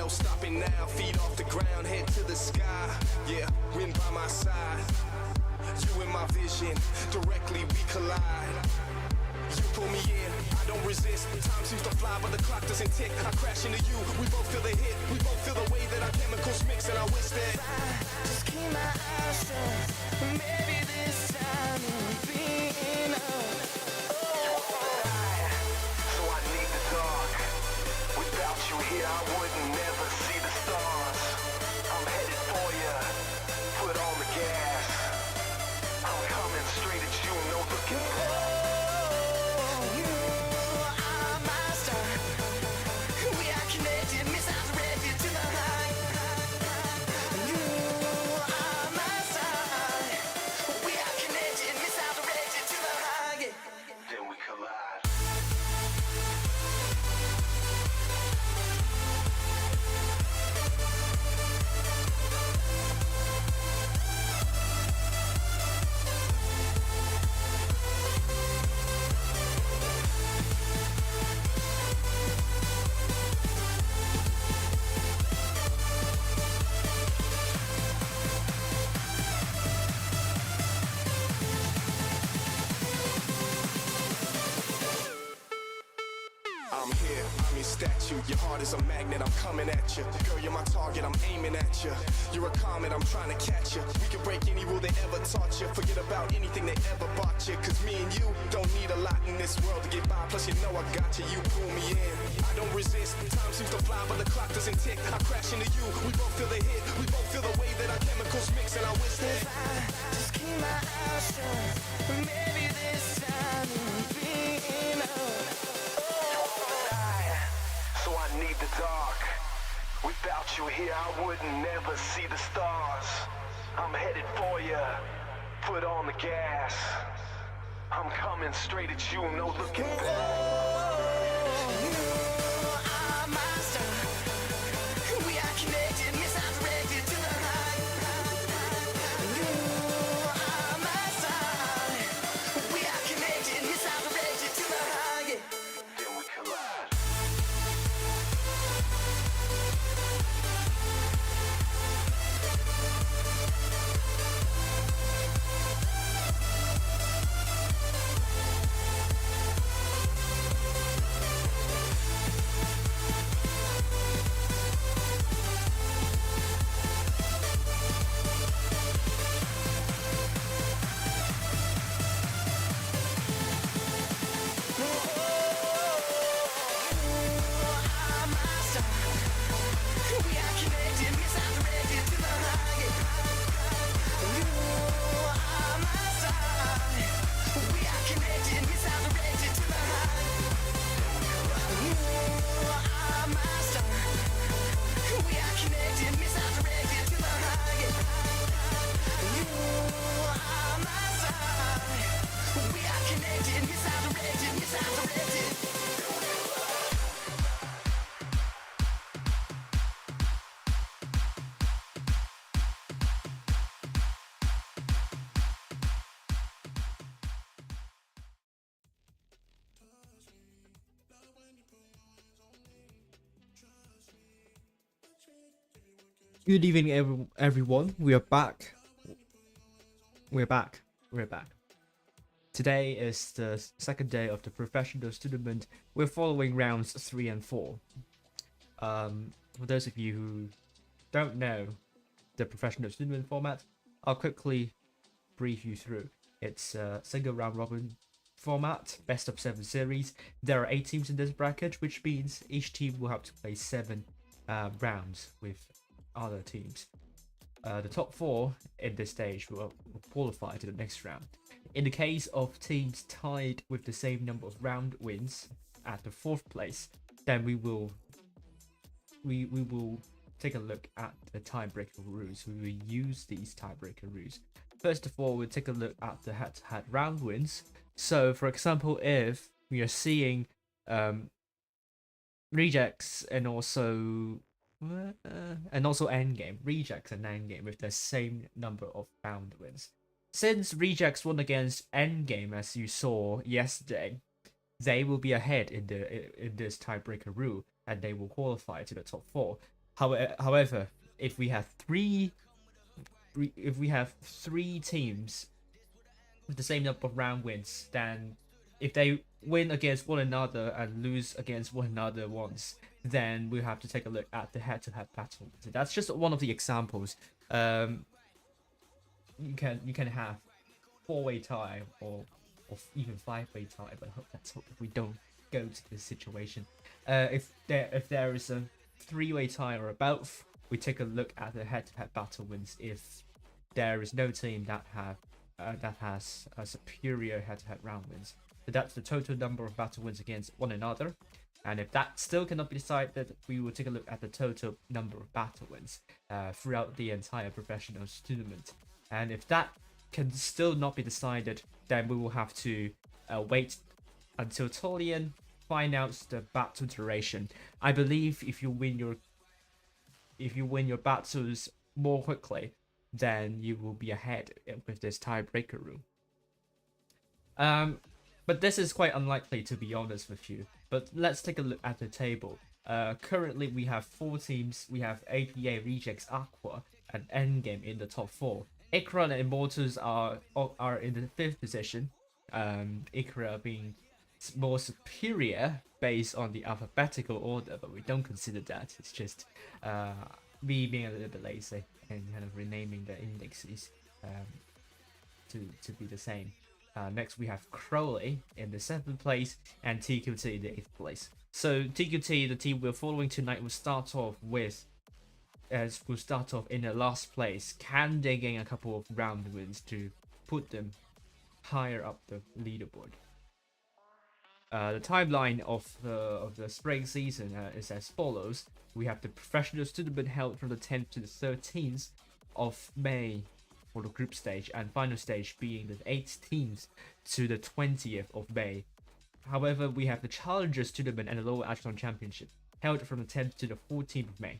stopping now, feet off the ground, head to the sky. Yeah, wind by my side. You in my vision, directly we collide. You pull me in, I don't resist. Time seems to fly, but the clock doesn't tick. I crash into you, we both feel the hit. We both feel the way that our chemicals mix, and I wish that I just keep my eyes shut. Maybe this time it'll be enough. So I need the dark. Without you here, I wouldn't never see the stars. I'm headed for you. Put on the gas. I'm coming straight at you, no looking back. I'm here, I'm your statue. Your heart is a magnet, I'm coming at you. Girl, you're my target, I'm aiming at you. You're a comet, I'm trying to catch you. We can break any rule they ever taught you. Forget about anything they ever bought you. Cause me and you don't need a lot in this world to get by. Plus you know I got you, you pull me in. I don't resist, time seems to fly, but the clock doesn't tick. I crash into you, we both feel the hit. We both feel the way that our chemicals mix. And I wish that if I just keep my eyes shut, maybe this time it'll be enough. So I need the dark. Without you here, I wouldn't never see the stars. I'm headed for you. Put on the gas. I'm coming straight at you, no looking back. Good evening, everyone. We are back. We're back. Today is the second day of the professionals tournament. We're following rounds 3 and 4. For those of you who don't know the professionals tournament format, I'll quickly brief you through. It's a single round robin format, best of 7 series. There are 8 teams in this bracket, which means each team will have to play 7 rounds with other teams. The top 4 in this stage will qualify to the next round. In the case of teams tied with the same number of round wins at the 4th place, then we will take a look at the tiebreaker rules. We will use these tiebreaker rules. First of all, we'll take a look at the head-to-head round wins. So, for example, if we are seeing rejects and also endgame, rejects and endgame with the same number of round wins. Since rejects won against endgame, as you saw yesterday, they will be ahead in this tiebreaker rule, and they will qualify to the top 4. However, if we have three teams with the same number of round wins, then if they win against one another and lose against one another once, then we have to take a look at the head-to-head battle. So that's just one of the examples. You can have 4-way tie or even 5-way tie, but I hope we don't go to this situation. If there is a 3-way tie or above, we take a look at the head-to-head battle wins. If there is no team that has a superior head-to-head round wins, so that's the total number of battle wins against one another. And if that still cannot be decided, we will take a look at the total number of battle wins throughout the entire professionals tournament. And if that can still not be decided, then we will have to wait until Tolian find out the battle duration. I believe if you win your battles more quickly, then you will be ahead with this tiebreaker rule. But this is quite unlikely, to be honest with you. But let's take a look at the table. Currently, we have 4 teams. We have AQVA, Rejects, AQVA, and Endgame in the top 4. AQVA and Immortals are in the 5th position. AQVA being more superior based on the alphabetical order, but we don't consider that. It's just me being a little bit lazy and kind of renaming the indexes to be the same. Next we have Crowley in the 7th place and TQT in the 8th place. So TQT, the team we're following tonight, will start off in the last place. Can they gain a couple of round wins to put them higher up the leaderboard? The timeline of the spring season is as follows. We have the professionals tournament held from the 10th to the 13th of May for the group stage, and final stage being the 18th to the 20th of May. However, we have the Challengers Tournament and the Lower Echelon Championship held from the 10th to the 14th of May.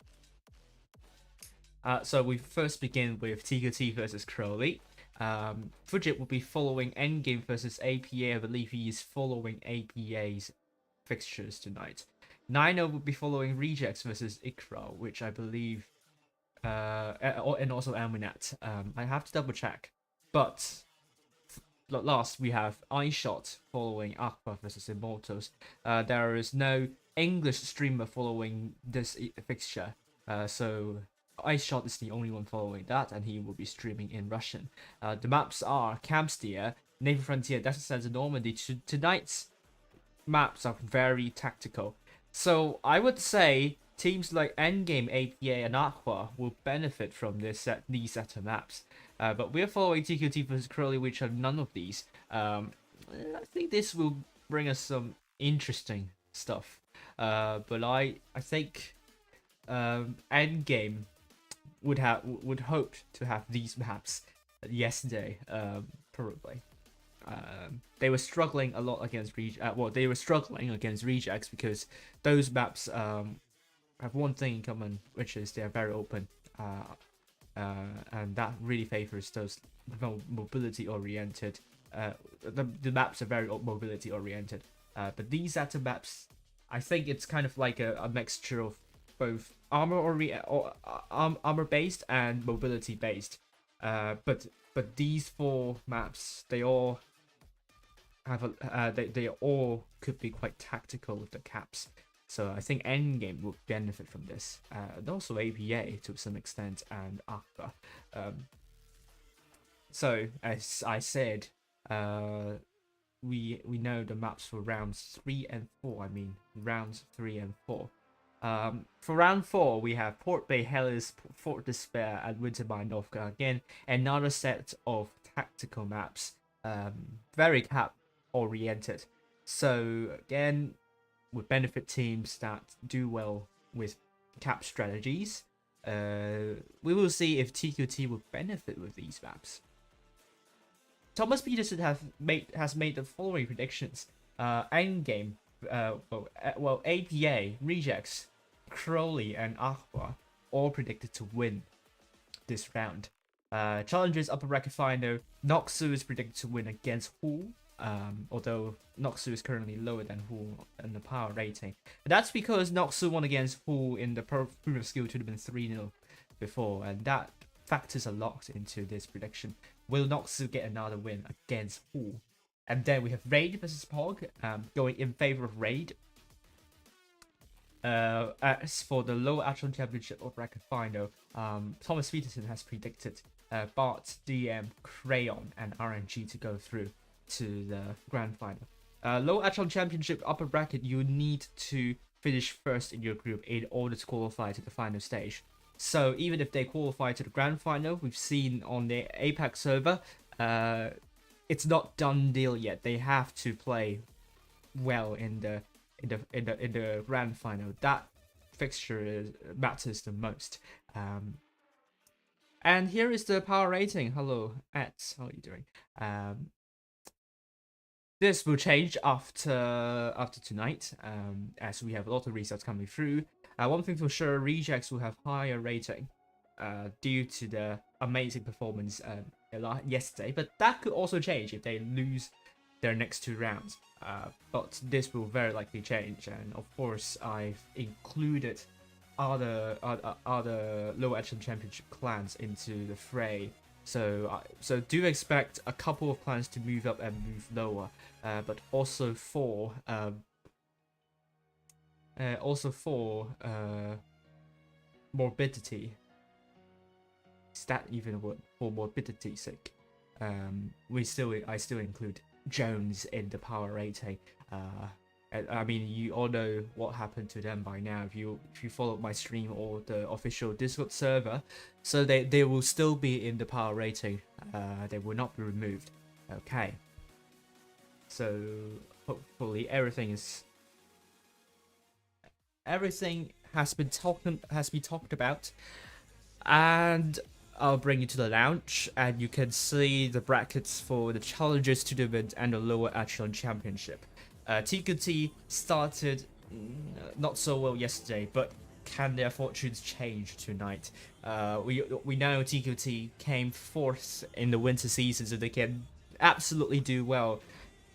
So we first begin with TQT versus Crowley. Fujit will be following Endgame versus APA. I believe he is following APA's fixtures tonight. Nino will be following Rejects versus Ikra, which I believe, and also Aminat. I have to double check. But last we have iShot following Akbar versus Immortals. There is no English streamer following this fixture, so iShot is the only one following that, and he will be streaming in Russian. The maps are Camstia, Naval Frontier, Desert Center, Normandy. Tonight's maps are very tactical, so I would say teams like Endgame, APA, and Aqua will benefit from these set of maps. But we're following TQT versus Crowley, which are none of these. I think this will bring us some interesting stuff. But I think Endgame would hope to have these maps yesterday, probably. They were struggling a lot against they were struggling against Rejects because those maps have one thing in common, which is they are very open, and that really favors those mobility oriented. The maps are very mobility oriented, but these set of maps, I think it's kind of like a mixture of both armor based and mobility based. But these 4 maps, they all have they all could be quite tactical with the caps. So I think Endgame will benefit from this, and also APA to some extent, and Akbar. So as I said, we know the maps for rounds 3 and 4. I mean rounds 3 and 4. For round 4, we have Port Bay, Hellas, Fort Despair, and Wintermine Novka. Again, another set of tactical maps, very cap oriented. So again, would benefit teams that do well with cap strategies. We will see if TQT will benefit with these maps. Thomas Peterson has made the following predictions. Endgame, APA, Rejects, Crowley, and Akbar all predicted to win this round. Challengers upper bracket final, Noxu is predicted to win against Hull. although Noxu is currently lower than Hu in the power rating. That's because Noxu won against Hu in the Proof of Skill Tournament 3-0 before, and that factors a lot into this prediction. Will Noxu get another win against Hu? And then we have Raid versus Pog, going in favor of Raid. As for the lower echelon championship or bracket final, Thomas Peterson has predicted Bart, DM, Crayon, and RNG to go through to the grand final. Lower echelon championship upper bracket, you need to finish first in your group in order to qualify to the final stage. So even if they qualify to the grand final, we've seen on the Apex server, it's not done deal yet. They have to play well in the grand final. That fixture matters the most. And here is the power rating. Hello, Eds, how are you doing? This will change after tonight, as we have a lot of results coming through. One thing for sure, rejects will have higher rating due to the amazing performance yesterday, but that could also change if they lose their next 2 rounds. But this will very likely change, and of course I've included other lower echelon championship clans into the fray. So do expect a couple of clans to move up and move lower, but also for morbidity. Is that even a word? For morbidity's sake, I still include Jones in the power rating. I mean, you all know what happened to them by now if you followed my stream or the official Discord server. So they will still be in the power rating. They will not be removed. Okay. So hopefully everything has been talked about, and I'll bring you to the lounge, and you can see the brackets for the Challengers Tournament and the Lower Echelon Championship. TQT started not so well yesterday, but can their fortunes change tonight? We know TQT came 4th in the winter season, so they can absolutely do well,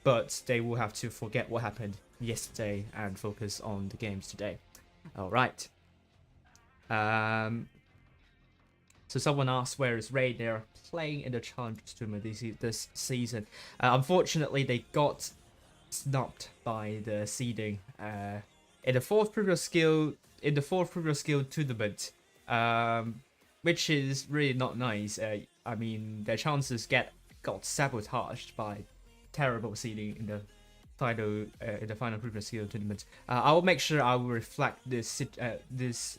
but they will have to forget what happened yesterday and focus on the games today. All right. So someone asked where is Raid. They're playing in the Challengers Tournament this season. Unfortunately, they got snubbed by the seeding in the fourth previous skill tournament, which is really not nice. I mean, their chances got sabotaged by terrible seeding in the final previous skill tournament. I will make sure I will reflect this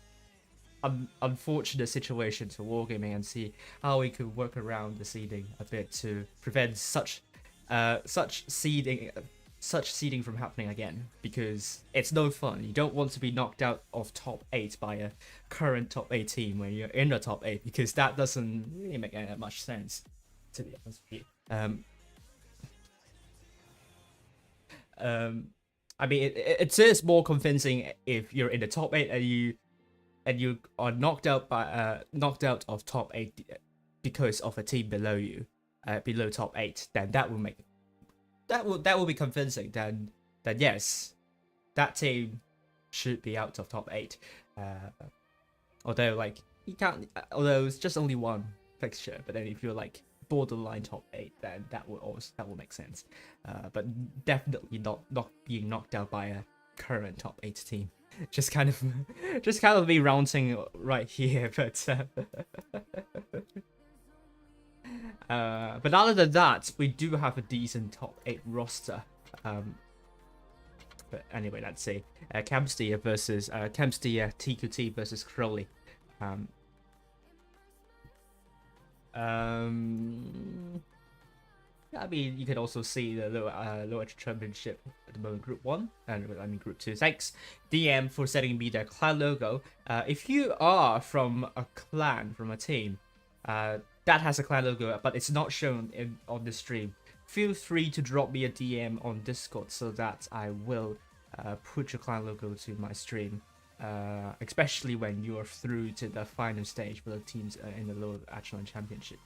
unfortunate situation to Wargaming and see how we could work around the seeding a bit to prevent such seeding from happening again, because it's no fun. You don't want to be knocked out of top 8 by a current top 8 team when you're in the top 8, because that doesn't really make that much sense, to be honest with you. I mean, it is more convincing if you're in the top 8 and you are knocked out of top 8 because of a team below you, below top 8. Then that will be convincing. Then yes, that team should be out of top 8. Although like you can't, although it's just only one fixture. But then if you're like borderline top 8, then that will make sense. But definitely not being knocked out by a current top 8 team. Just kind of be ranting right here, but but other than that, we do have a decent top 8 roster. But anyway, let's see. Camstia versus TQT versus Crowley. I mean, you can also see the lower championship at the moment, Group 1, and I mean Group 2. Thanks, DM, for sending me their clan logo. If you are from a clan, from a team, that has a clan logo, but it's not shown on the stream, feel free to drop me a DM on Discord so that I will put your clan logo to my stream, especially when you are through to the final stage for the teams in the lower echelon championship.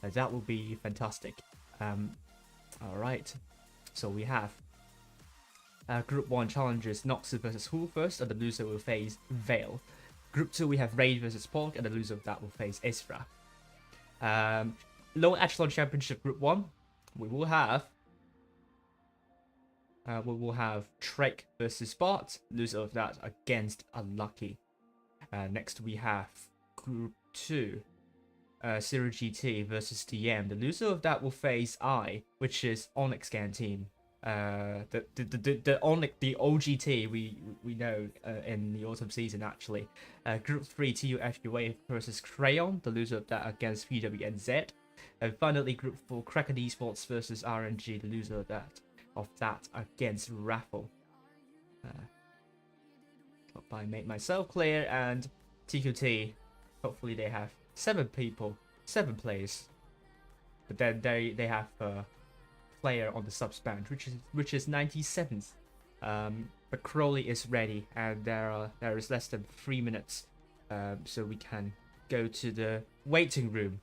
That will be fantastic. All right. So we have Group 1 challenges Noxus versus Who first, and the loser will face Veil. Group 2 we have Raid versus Pork, and the loser of that will face Isra. Low Echelon Championship Group 1, we will have Trek versus Bot, loser of that against Unlucky. Next we have Group 2, Zero GT versus TM. The loser of that will face I, which is Onyx Gang team. The OGT we know in the autumn season actually. Group 3 TU AQVA versus Crayon. The loser of that against PWNZ. And finally Group 4 Kraken Esports versus RNG. The loser of that against Raffle. Hope I made myself clear. And TQT, hopefully they have 7 players, but then they have a player on the subs bench, which is 97th. But Crowley is ready, and there is less than 3 minutes, so we can go to the waiting room.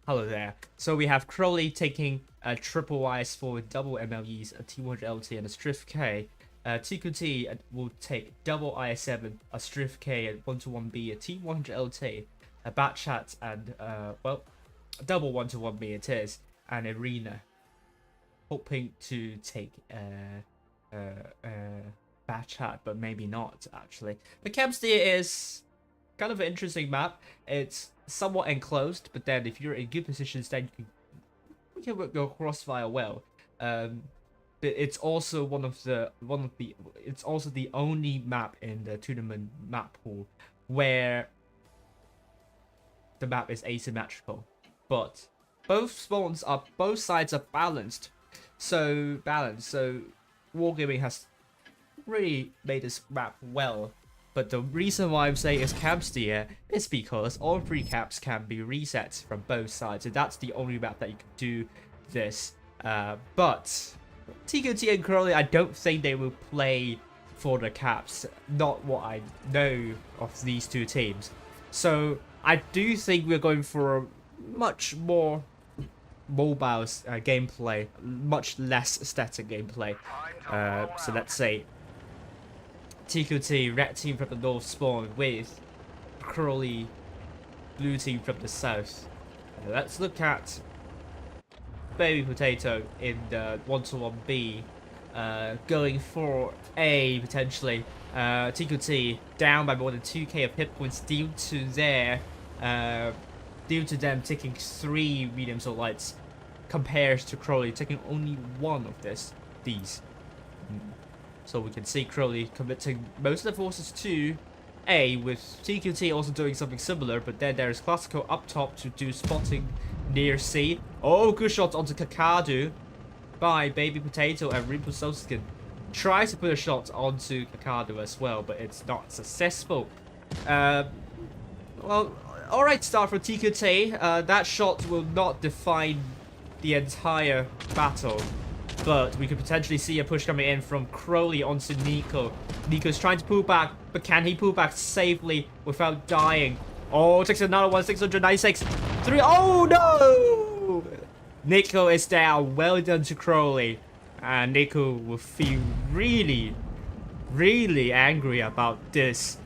Hello there. So we have Crowley taking a triple Ys for double MLEs, a T100 LT, and a Strift K. TQT will take double IS7, a Strift K, and 1-1B, a T100 LT, a Bat Chat, and well, double 1-1B it is, and Arena, hoping to take Bat Chat, but maybe not actually. The Camstia is kind of an interesting map. It's somewhat enclosed, but then if you're in good positions, then you can work your crossfire well. But it's also it's also the only map in the tournament map pool where the map is asymmetrical, but both sides are balanced. So Wargaming has really made this map well. But the reason why I'm saying it's Camstia is because all 3 caps can be reset from both sides, and that's the only map that you can do this. But TQT and Crowley, I don't think they will play for the caps. Not what I know of these 2 teams. So I do think we're going for a much more mobile gameplay, much less static gameplay. So let's say TQT, red team from the north spawn with Crowley, blue team from the south. Let's look at Baby Potato in the 1-1B, going for A potentially. TQT down by more than 2k of hit points due to them taking 3 mediums or lights, compared to Crowley taking only 1 of these. So we can see Crowley committing most of the forces to A, with TQT also doing something similar, but then there's Classical up top to do spotting near C. Oh, good shot onto Kakadu by Baby Potato, and Rimpusoskin tries to put a shot onto Kakadu as well, but it's not successful. Well, alright start for TQT. That shot will not define the entire battle, but we could potentially see a push coming in from Crowley onto Nico. Nico's trying to pull back, but can he pull back safely without dying? Oh, takes another one, 696. 3. Oh no! Nico is down. Well done to Crowley. And Nico will feel really, really angry about this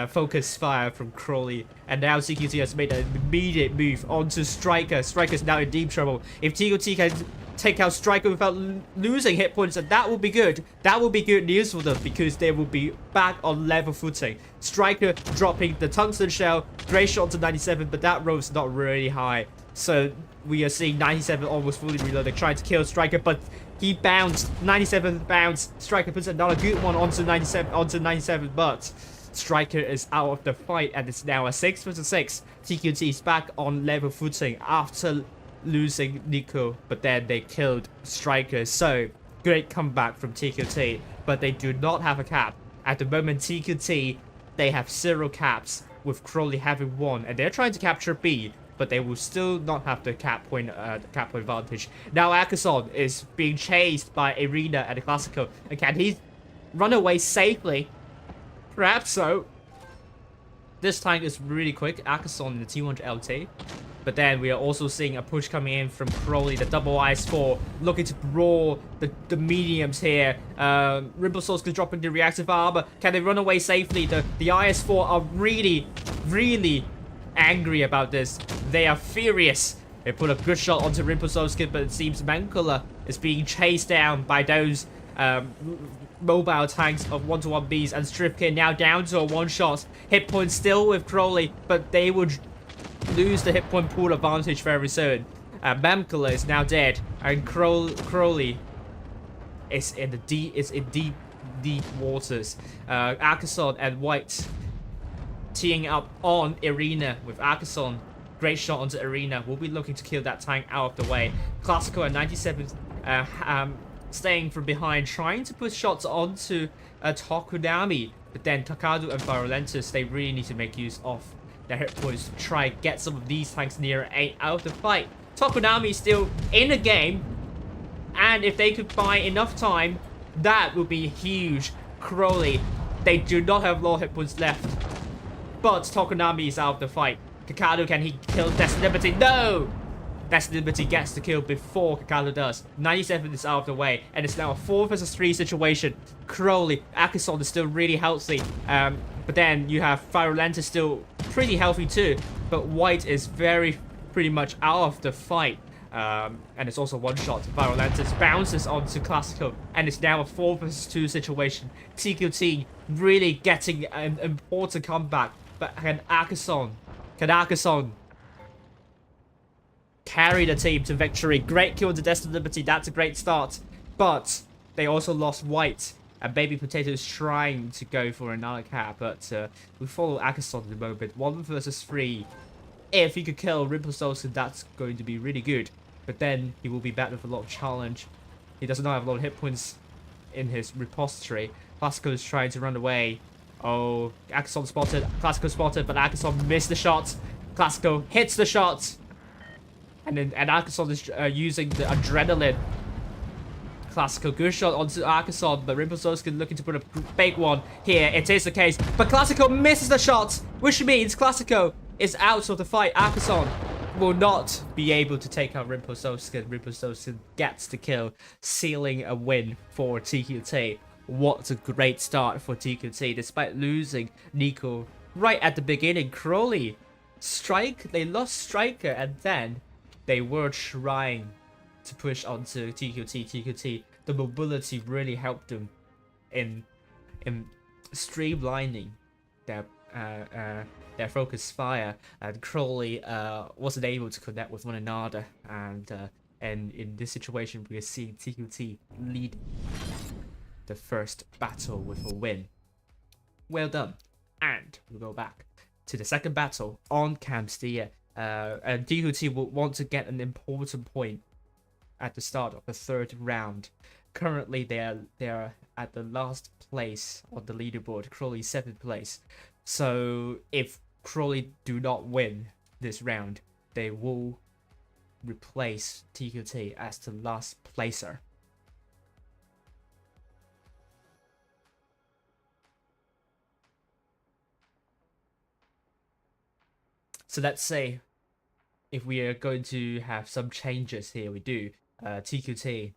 focus fire from Crowley. And now TQT has made an immediate move onto Striker. Striker's now in deep trouble. If TQT can take out Striker without losing hit points, and that will be good. That will be good news for them, because they will be back on level footing. Striker dropping the tungsten shell, great shot to 97, but that roll is not really high. So we are seeing 97 almost fully reloaded, trying to kill Striker, but he bounced. 97 bounced. Striker puts another good one onto 97, but Striker is out of the fight, and it's now a 6 vs 6. TQT is back on level footing after losing Nico, but then they killed Striker. So great comeback from TQT, but they do not have a cap at the moment. TQT, they have 0 caps, with Crowley having 1, and they're trying to capture B, but they will still not have the cap point advantage. Now Akason is being chased by Arena at the Classical, and can he run away safely? Perhaps so. This time is really quick. Akason in the T100 LT. But then we are also seeing a push coming in from Crowley, the double IS-4, looking to brawl the mediums here. Rimble Souls can drop into reactive armor. Can they run away safely? The IS-4 are really, really angry about this. They are furious. They put a good shot onto Rimplesovskin, but it seems Mankula is being chased down by those mobile tanks of 1-to-1Bs, and Stripkin now down to a one-shot. Hit point still with Crowley, but they would lose the hit point pool advantage very soon. Mankula is now dead, and Crowley is in deep waters. Akason and White teeing up on Arena with Akason. Great shot onto Arena. We'll be looking to kill that tank out of the way. Classical and 97 staying from behind, trying to put shots onto Tokunami. But then Takadu and Virulentus, they really need to make use of their hit points to try get some of these tanks near 8 out of the fight. Tokunami is still in the game, and if they could buy enough time, that would be huge. Crowley, they do not have a lot of hit points left, but Tokunami is out of the fight. Kakadu, can he kill Destined Liberty? No! Destined Liberty gets the kill before Kakadu does. 97 is out of the way, and it's now a 4 versus 3 situation. Crowley, Akason is still really healthy, but then you have Virulentus still pretty healthy too, but White is pretty much out of the fight. And it's also one shot. Virulentus bounces onto Classical, and it's now a 4 versus 2 situation. TQT really getting an important comeback, but can Akason carry the team to victory? Great kill to Destined Liberty, that's a great start. But they also lost White, and Baby Potato is trying to go for another cap, but we follow Akason at the moment. 1 versus 3. If he could kill Rimplesovskin, that's going to be really good. But then he will be back with a lot of challenge. He does not have a lot of hit points in his repository. Classical is trying to run away. Oh, Akason spotted. Classical spotted, but Akason missed the shot. Classical hits the shot. And Akason is using the adrenaline. Classical, good shot onto Akason, but Rimplesovskin looking to put a big one here. It is the case, but Classical misses the shot, which means Classical is out of the fight. Akason will not be able to take out Rimplesovskin. Rimplesovskin gets the kill, sealing a win for TQT. What a great start for TQT, despite losing Nico right at the beginning. Crowley, they lost Striker, and then they were trying to push onto TQT. The mobility really helped them in streamlining their focus fire, and Crowley wasn't able to connect with one another, and in this situation we are seeing TQT lead the first battle with a win. Well done. And we'll go back to the second battle on Camstia, and TQT will want to get an important point at the start of the third round. Currently they are at the last place on the leaderboard. Crowley 7th place. So if Crowley do not win this round, they will replace TQT as the last placer. So let's say if we are going to have some changes here, we do. TQT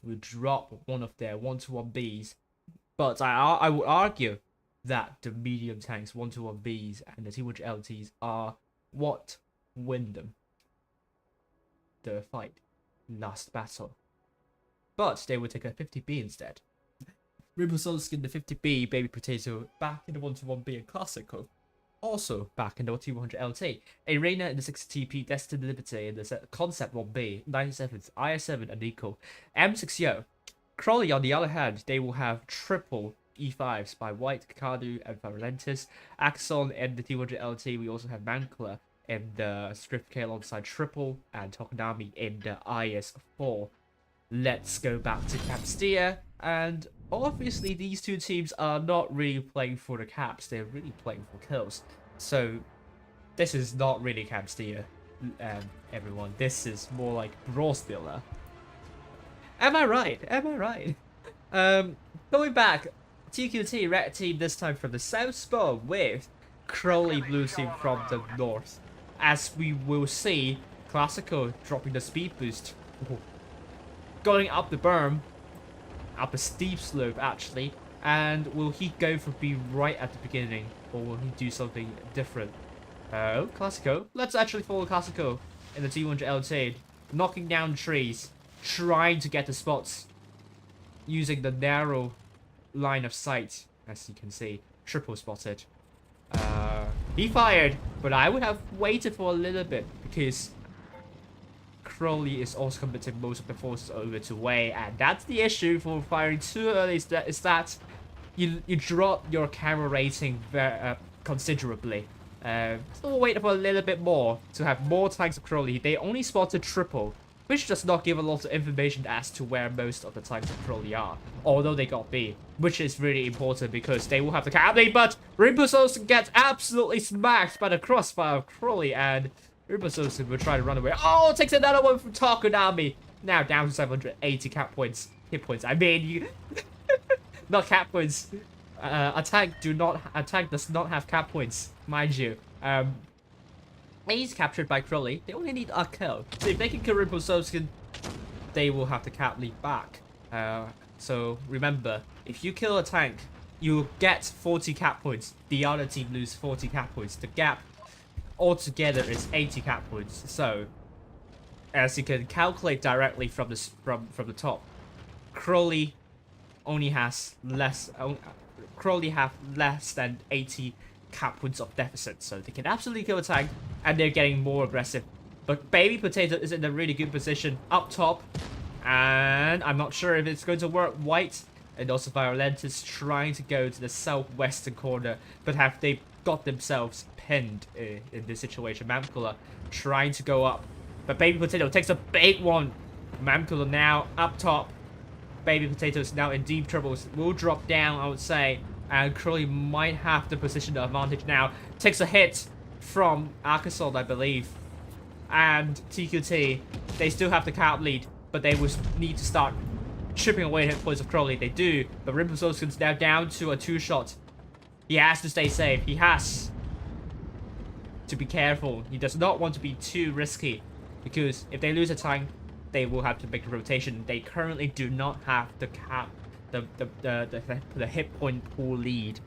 will drop one of their 1-to-1Bs, but I would argue that the medium tanks 1-to-1Bs and the T1LTs are what win them the fight last battle. But they will take a 50B instead. Rimplesovskin the 50B, Baby Potato back in the 1-to-1B and Classical also back in the T100LT. Arena in the 60TP, Destined Liberty in the Concept 1B, 97th, IS7 and Eco. M60. Crowley on the other hand, they will have triple E5s by White, Kakadu and Virulentus. Axon and the T100LT, we also have Mankula in the Strip K alongside Triple, and Tokonami in the IS4. Let's go back to Camstia, and obviously these two teams are not really playing for the caps, they're really playing for kills. So this is not really Camstia, everyone. This is more like Brawl Stiller. Am I right? Am I right? Going back, TQT red team this time from the south spawn with Crowley blue team from the north. as we will see Classical dropping the speed boost. Going up the berm, up a steep slope actually, and will he go for B right at the beginning, or will he do something different? Oh, Classico. Let's actually follow Classico in the T100 LT, knocking down trees, trying to get the spots, using the narrow line of sight, as you can see. Triple spotted. He fired, but I would have waited for a little bit because Crowley is also committing most of the forces over to Wei, and that's the issue for firing too early, is that you drop your camera rating very considerably. So we'll wait for a little bit more to have more tanks of Crowley. They only spotted triple, which does not give a lot of information as to where most of the tanks of Crowley are, although they got B, which is really important because they will have the cavalry, but Rimpososen gets absolutely smacked by the crossfire of Crowley, and Rimpososen will try to run away. Oh, takes another one from Tokonami. Now down to 780 cap points. Hit points, I mean, you... not cap points. Attack does not have cap points, mind you. He's captured by Crowley. They only need a kill. So if they can kill Rimpososen, they will have the cap lead back. So remember, if you kill a tank, you get 40 cap points. The other team lose 40 cap points. The gap altogether is 80 cap points. So as you can calculate directly from the top, Crowley only has less. Crowley have less than 80 cap points of deficit, so they can absolutely kill a tank, and they're getting more aggressive. But Baby Potato is in a really good position up top, and I'm not sure if it's going to work. White and also Violent is trying to go to the southwestern corner, but have they got themselves pinned in this situation? Mamkula trying to go up, but Baby Potato takes a big one. Mamkula now up top. Baby Potato is now in deep troubles. Will drop down, I would say. And Crowley might have the position advantage now. Takes a hit from Arkansas, I believe. And TQT, they still have the cap lead, but they will need to start chipping away hit points of Crowley. They do, but Rimpososen's now down to a 2-shot. He has to stay safe. He has to be careful. He does not want to be too risky, because if they lose a tank, they will have to make a rotation. They currently do not have the cap, the hit point pool lead.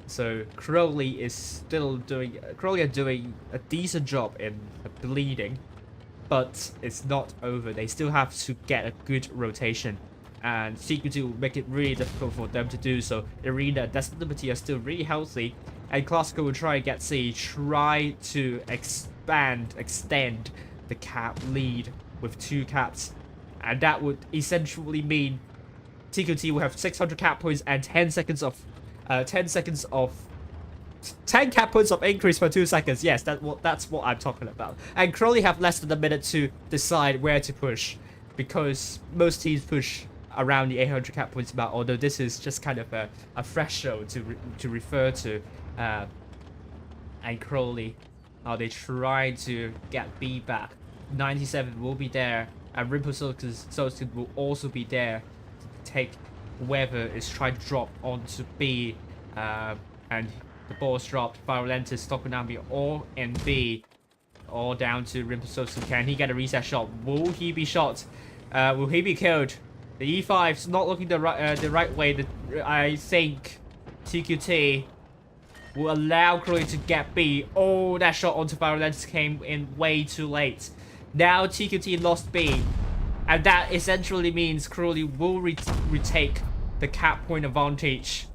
So Crowley is still doing. Crowley are doing a decent job in bleeding, but it's not over. They still have to get a good rotation, and CQT will make it really difficult for them to do so. Arena, Desert Liberty are still really healthy, and Classical will try and get C, try to extend the cap lead with 2 caps, and that would essentially mean TQT will have 600 cap points and 10 cap points of increase per 2 seconds. Yes, that's what I'm talking about. And Crowley have less than a minute to decide where to push, because most teams push around the 800 cap points mark, although this is just kind of a threshold to refer to. And Crowley, they try to get B back. 97 will be there, and Rimpososen will also be there to take whoever is trying to drop onto B, and the ball's dropped. Violentis, Tokonami all in B, all down to Rimpososen. Can he get a reset shot? Will he be shot? Will he be killed? The E5's not looking the right way. I think TQT will allow Crowley to get B. Oh, that shot onto Violentis came in way too late. Now TQT lost B, and that essentially means Crowley will retake the cap point advantage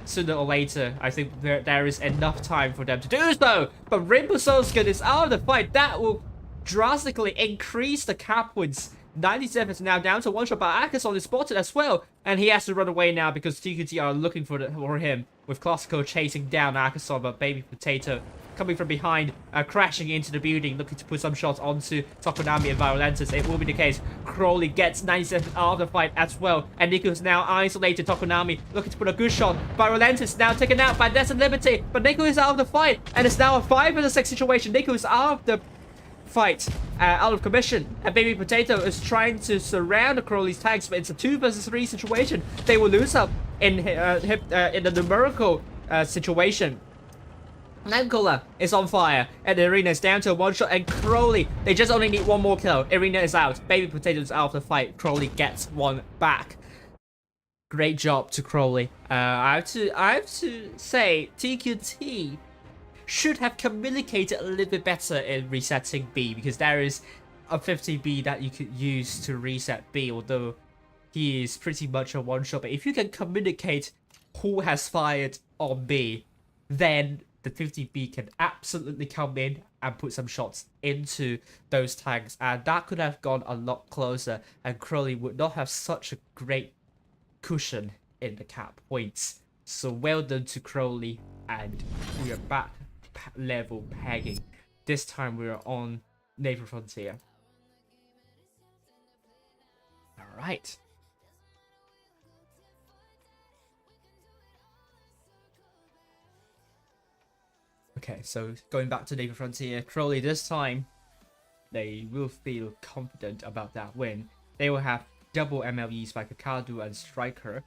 sooner or later. I think there is enough time for them to do so, but Rimpososen is out of the fight. That will drastically increase the cap points. 97 is now down to 1 shot, but Akason is spotted as well, and he has to run away now because TQT are looking for him, with Classico chasing down Akason, but Baby Potato coming from behind, crashing into the building, looking to put some shots onto Tokonami and Violentis. It will be the case. Crowley gets 97 out of the fight as well, and Nico is now isolated. Tokonami looking to put a good shot. Violentis now taken out by Desert Liberty, but Nico is out of the fight, and it's now a 5-6 situation. Nico is out of the fight, out of commission, and Baby Potato is trying to surround the Crowley's tanks, but it's a 2-3 situation. They will lose up in the numerical situation. Namcola is on fire, and Arena is down to a one-shot, and Crowley, they just only need one more kill. Arena is out. Baby Potatoes out of the fight. Crowley gets one back. Great job to Crowley. I have to say, TQT should have communicated a little bit better in resetting B, because there is a 50B that you could use to reset B, although he is pretty much a one-shot. But if you can communicate who has fired on B, then the 50B can absolutely come in and put some shots into those tanks, and that could have gone a lot closer, and Crowley would not have such a great cushion in the cap points. So well done to Crowley, and we are back level pegging. This time we are on Naval Frontier. Alright. Okay, so going back to Naval Frontier, Crowley this time, they will feel confident about that win. They will have double MLEs by Kakadu and Striker,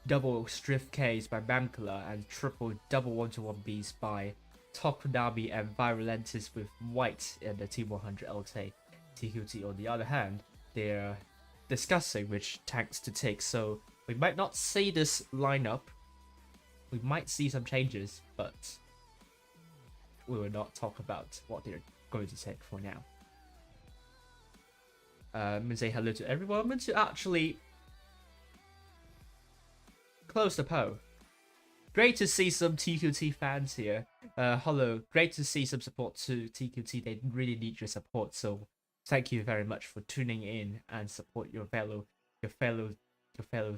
double Strift Ks by Mamkala, and triple double 1-to-1Bs by Tokunami and Virulentis with White in the Team 100 LT. TQT on the other hand, they're discussing which tanks to take, so we might not see this lineup. We might see some changes, but we will not talk about what they're going to take for now. I'm gonna say hello to everyone. I'm going to actually close the poll. Great to see some TQT fans here. Hello, great to see some support to TQT. They really need your support, so thank you very much for tuning in and support your fellow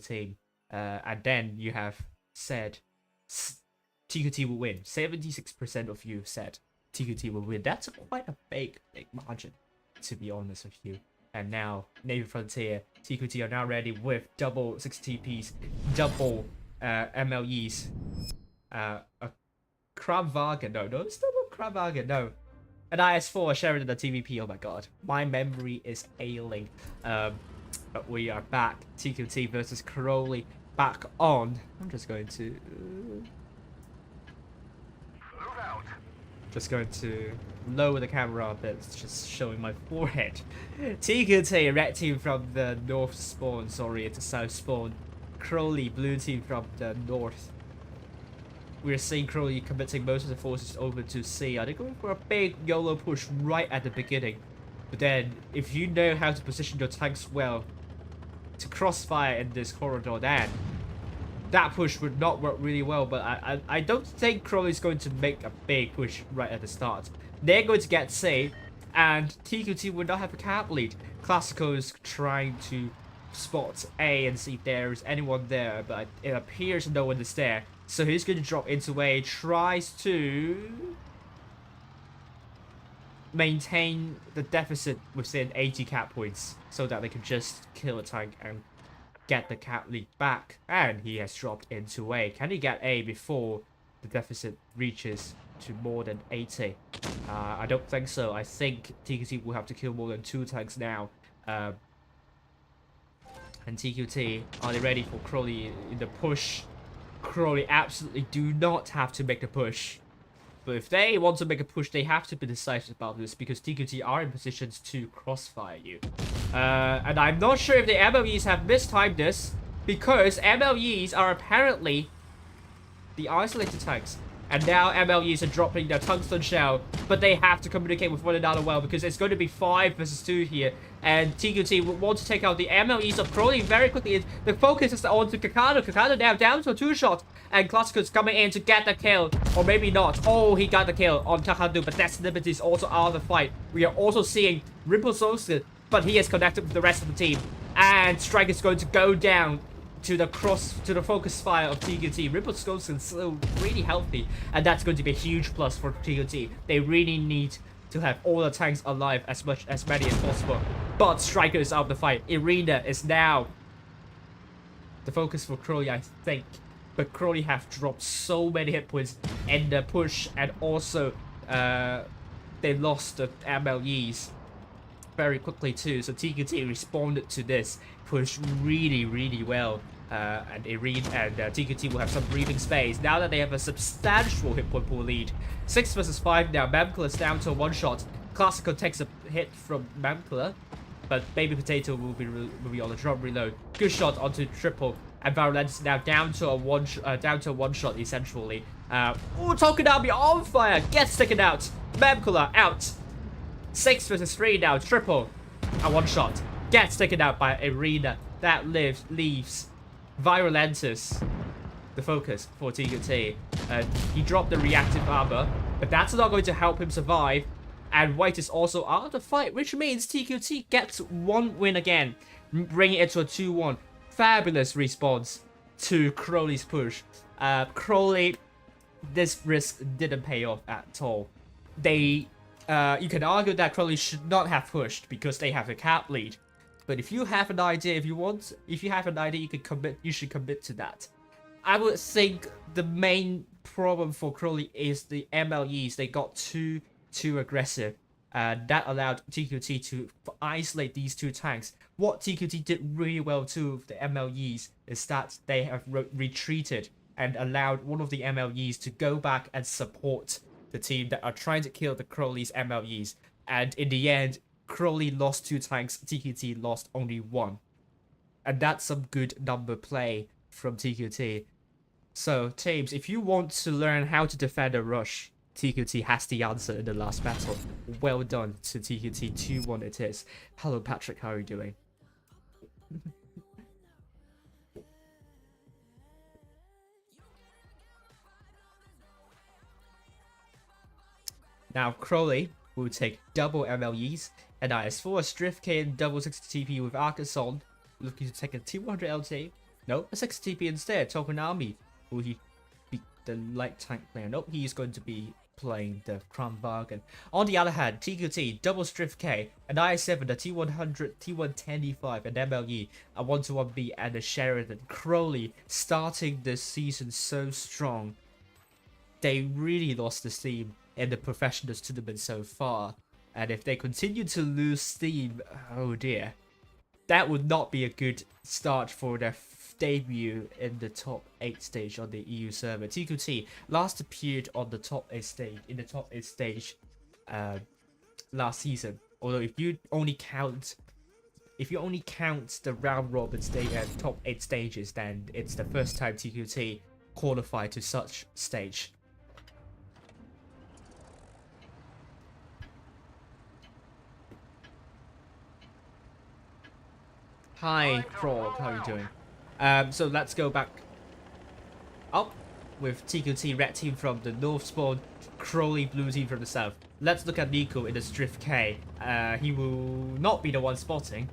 team. And then you have said TQT will win. 76% of you said TQT will win. That's quite a big margin, to be honest with you. And now, Naval Frontier, TQT are now ready with double 60TPs, double MLEs, a Kravwagen, no, it's not a Kravwagen, no. An IS-4 sharing the TVP, oh my god. My memory is ailing. But we are back, TQT versus Crowley, back on. I'm just going to... Just going to lower the camera a bit, it's just showing my forehead. TQT, red team from the north spawn, sorry, it's a south spawn. Crowley, blue team from the north. We're seeing Crowley committing most of the forces over to C. They're going for a big YOLO push right at the beginning. But then, if you know how to position your tanks well to crossfire in this corridor, then that push would not work really well. But I don't think Crowley's going to make a big push right at the start. They're going to get C, and TQT would not have a cap lead. Classical is trying to spot A and see if there is anyone there, but it appears no one is there. So he's going to drop into A, tries to maintain the deficit within 80 cap points so that they can just kill a tank and get the cap lead back. And he has dropped into A. Can he get A before the deficit reaches to more than 80? I don't think so. I think TQT will have to kill more than 2 tanks now. And TQT, are they ready for Crowley in the push? Crowley absolutely do not have to make the push. But if they want to make a push, they have to be decisive about this, because TQT are in positions to crossfire you. And I'm not sure if the MLEs have mistimed this, because MLEs are apparently the isolated tanks. And now MLEs are dropping their tungsten shell, but they have to communicate with one another well, because it's going to be 5 versus 2 here. And TQT will want to take out the MLEs of Crowley very quickly. The focus is on to Kakado. Kakado now down to a 2-shot. And Classicus coming in to get the kill. Or maybe not. Oh, he got the kill on Kakado, but that's Liberty is also out of the fight. We are also seeing Ripple Solstice, but he is connected with the rest of the team. And Strike is going to go down to the focus fire of TQT. Ripple Solstice is still really healthy, and that's going to be a huge plus for TQT. They really need to have all the tanks alive as many as possible. But Striker is out of the fight. Irina is now the focus for Crowley, I think. But Crowley have dropped so many hit points in the push, and also they lost the MLEs very quickly too. So TQT responded to this push really, really well. and Irene and TQT will have some breathing space now that they have a substantial hit point pool lead. 6 versus 5 now. Mamkula is down to a one-shot. Classical takes a hit from Mamkula, but Baby Potato will be on the drop reload. Good shot onto triple, and Virulentus now down to a one shot essentially. Tokonami on fire, gets taken out. Mamkula out. 6 versus 3 now. Triple, a one shot, gets taken out by Arena. That leaves Virulentus the focus for TQT. He dropped the reactive armor, but that's not going to help him survive. And White is also out of the fight, which means TQT gets one win again, bringing it to a 2-1. Fabulous response to KROLI's push. KROLI, this risk didn't pay off at all. You can argue that KROLI should not have pushed because they have a cap lead. But if you have an idea, if you have an idea, you should commit to that. I would think the main problem for KROLI is the MLEs. They got too aggressive. That allowed TQT to isolate these two tanks. What TQT did really well too with the MLEs is that they have retreated and allowed one of the MLEs to go back and support the team that are trying to kill the KROLI's MLEs. And in the end, KROLI lost 2 tanks, TQT lost only 1. And that's some good number play from TQT. So, teams, if you want to learn how to defend a rush, TQT has the answer in the last battle. Well done to TQT, 2-1 it is. Hello Patrick, how are you doing? Now, KROLI will take double MLEs, and IS4, Strift-K and double 60 TP with Arkason, looking to take a T100 LT. No, a 60 TP instead. Tokonami, will he be the light tank player? Nope, he is going to be playing the Crown Bargain. On the other hand, TQT, double Strift-K, and IS7, the T100, T110E5, and MLE, a 1-1B, and a Sheridan. KROLI starting the season so strong. They really lost the steam in the professionals tournament so far, and if they continue to lose steam, oh dear, that would not be a good start for their debut in the top 8 stage on the EU server. TQT last appeared on the top 8 stage last season, although if you only count the round robin stage and top 8 stages, then it's the first time TQT qualified to such stage. Hi, Frog, how are you doing? So let's go back up with TQT red team from the north spawn, KROLI blue team from the south. Let's look at Nico in the Strift-K. He will not be the one spotting.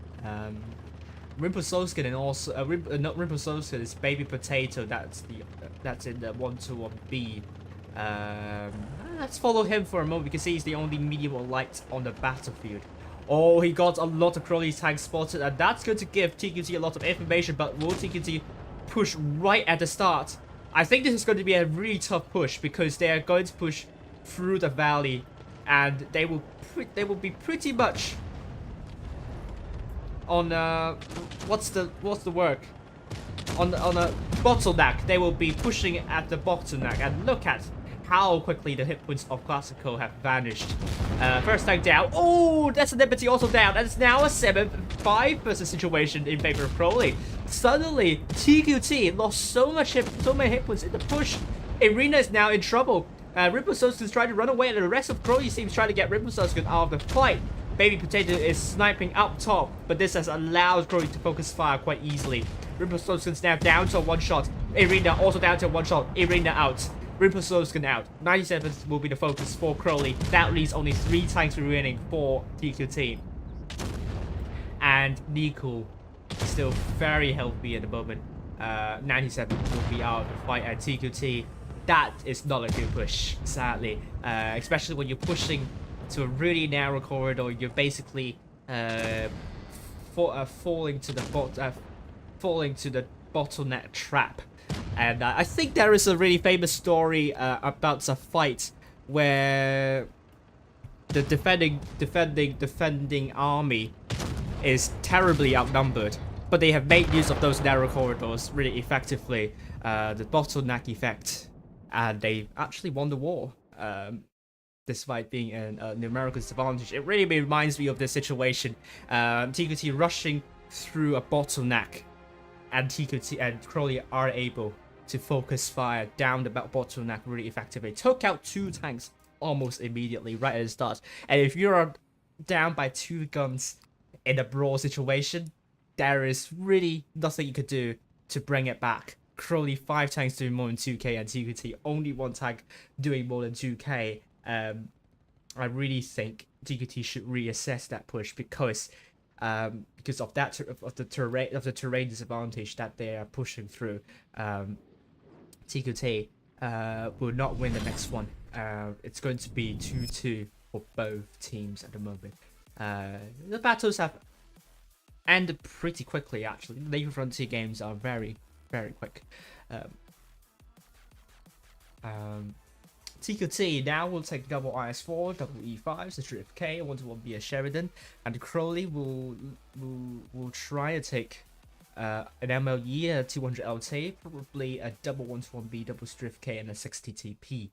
Rimpelsoskin and also not Rimpelsoskin is Baby Potato. That's in the 1-1B. Let's follow him for a moment because he's the only medium or light on the battlefield. Oh, he got a lot of KROLI's tanks spotted, and that's going to give TQT a lot of information, but will TQT push right at the start? I think this is going to be a really tough push because they are going to push through the valley, and they will be pretty much on what's the word? On a bottleneck. They will be pushing at the bottleneck, and look at how quickly the hit points of Classical have vanished. First tank down. Oh, that's a Liberty also down. And it's now a 7-5 versus situation in favor of KROLI. Suddenly, TQT lost so many hit points in the push. Arena is now in trouble. Rimpelsoskin is trying to run away, and the rest of KROLI seems trying to get Rimpelsoskin out of the fight. Baby Potato is sniping up top, but this has allowed KROLI to focus fire quite easily. Rimpelsoskin is now down to a one-shot. Arena also down to a one-shot. Arena out. Rimpelsoskin out. 97 will be the focus for KROLI. That leaves only 3 tanks remaining for TQT. And Nico still very healthy at the moment. 97 will be out of the fight, and TQT, that is not a good push, sadly. Especially when you're pushing to a really narrow corridor, you're basically falling to the bottleneck trap. And I think there is a really famous story about a fight where the defending army is terribly outnumbered, but they have made use of those narrow corridors really effectively. The bottleneck effect, and they actually won the war. Despite being a numerical disadvantage, it really reminds me of this situation. TQT rushing through a bottleneck, and TQT and Crowley are able to focus fire down the bottleneck really effectively. Took out 2 tanks almost immediately right at the start. And if you're down by 2 guns in a brawl situation, there is really nothing you could do to bring it back. Crowley 5 tanks doing more than 2k, and TQT only 1 tank doing more than 2k. I really think TQT should reassess that push because of that of the terrain disadvantage that they are pushing through. TQT will not win the next one. It's going to be 2-2 for both teams at the moment. The battles have ended pretty quickly actually. The Naval Frontier games are very, very quick. TQT now will take double IS-4, double E5s, the Strip K, 1-1 via Sheridan, and Crowley will try to take an MLE, a 200 LT, probably a double 1-1B, double Strip K, and a 60 TP.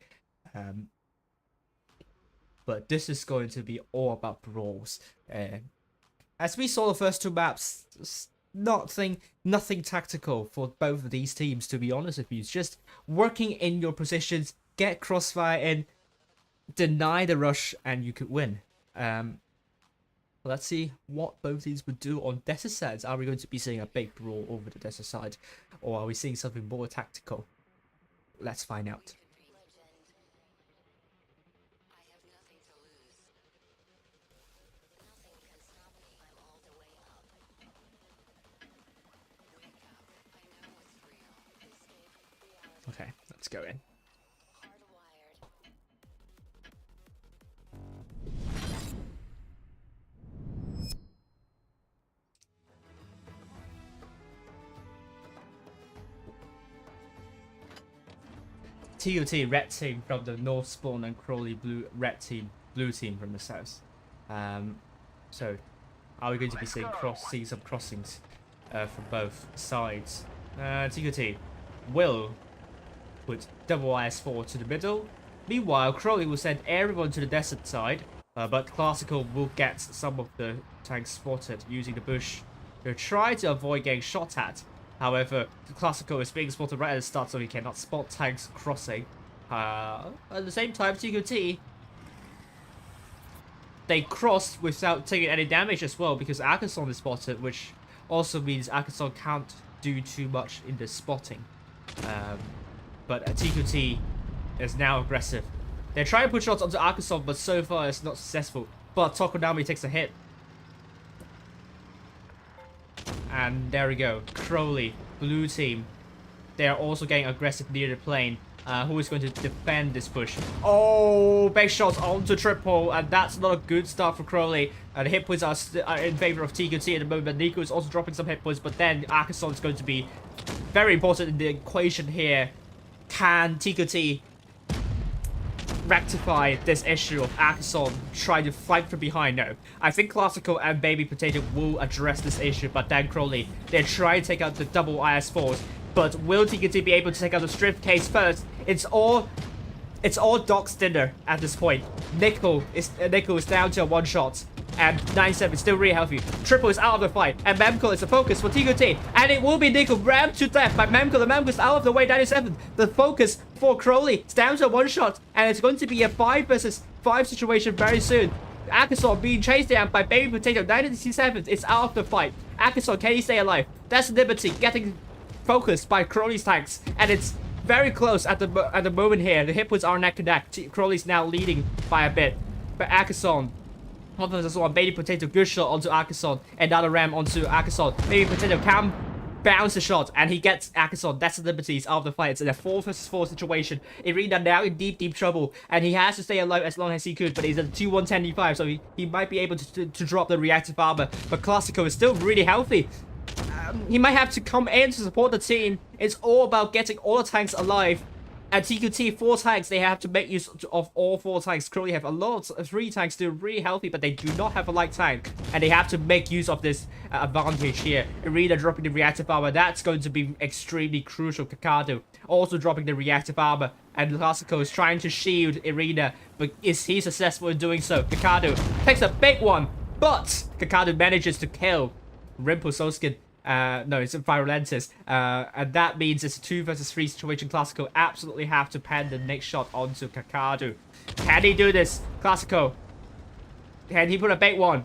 But this is going to be all about brawls. As we saw the first 2 maps, nothing tactical for both of these teams, to be honest with you. It's just working in your positions, get crossfire in, deny the rush, and you could win. Let's see what both teams would do on desert sides. Are we going to be seeing a big brawl over the desert side, or are we seeing something more tactical? Let's find out. Okay, let's go in. TQT red team from the north spawn, and Crowley red team blue team from the south. So are we going to be seeing some crossings from both sides? TQT will put double IS-4 to the middle. Meanwhile, Crowley will send everyone to the desert side, but Classical will get some of the tanks spotted using the bush. They'll try to avoid getting shot at. However, the Classical is being spotted right at the start, so he cannot spot tanks crossing. At the same time, TQT, they crossed without taking any damage as well, because Akison is spotted, which also means Akison can't do too much in the spotting. But TQT is now aggressive. They're trying to put shots onto Akison, but so far it's not successful. But Tokonami takes a hit. And there we go. Crowley, blue team. They are also getting aggressive near the plane. Who is going to defend this push? Oh, big shots onto triple, and that's not a good start for Crowley. The hit points are in favor of TQT at the moment. Nico is also dropping some hit points, but then Akison is going to be very important in the equation here. Can TQT rectify this issue of Akison trying to fight from behind? No. I think Classical and Baby Potato will address this issue, but then Crowley, they're trying to take out the double IS-4s. But will TQT be able to take out the strip case first? It's all Doc's dinner at this point. Nickel is down to a 1-shot. And 9-7 is still really healthy. Triple is out of the fight. And Memco is the focus for TQT. And it will be Nickel rammed to death by Memco. The Memco is out of the way. 97. The focus for Crowley is down to a 1-shot. And it's going to be a 5 versus 5 situation very soon. Akison being chased down by Baby Potato. 97 is out of the fight. Akison, can he stay alive? That's Liberty getting focused by Crowley's tanks. And it's very close at the moment here. The hit points are neck and neck. Crowley's now leading by a bit. But Akison, one versus one, Baby Potato, good shot onto Akison. Another ram onto Akison. Baby Potato can bounce the shot, and he gets Akison. That's the Liberties out of the fight. It's in a 4 versus 4 situation. Irina now in deep trouble, and he has to stay alive as long as he could, but he's at 2-1-10-5, so he might be able to drop the reactive armor. But Classico is still really healthy. He might have to come in to support the team. It's all about getting all the tanks alive And TQT 4 tanks, they have to make use of all 4 tanks. Crowley have a lot of 3 tanks, they're really healthy, but they do not have a light tank. And they have to make use of this advantage here. Irina dropping the reactive armor, that's going to be extremely crucial. Kakadu also dropping the reactive armor. And Classico is trying to shield Irina, but is he successful in doing so? Kakadu takes a big one, but Kakadu manages to kill Rimpelstiltskin. No, it's Virulentus. And that means it's a 2 versus 3 situation. Classico absolutely have to pen the next shot onto Kakadu. Can he do this? Classico. Can he put a big one?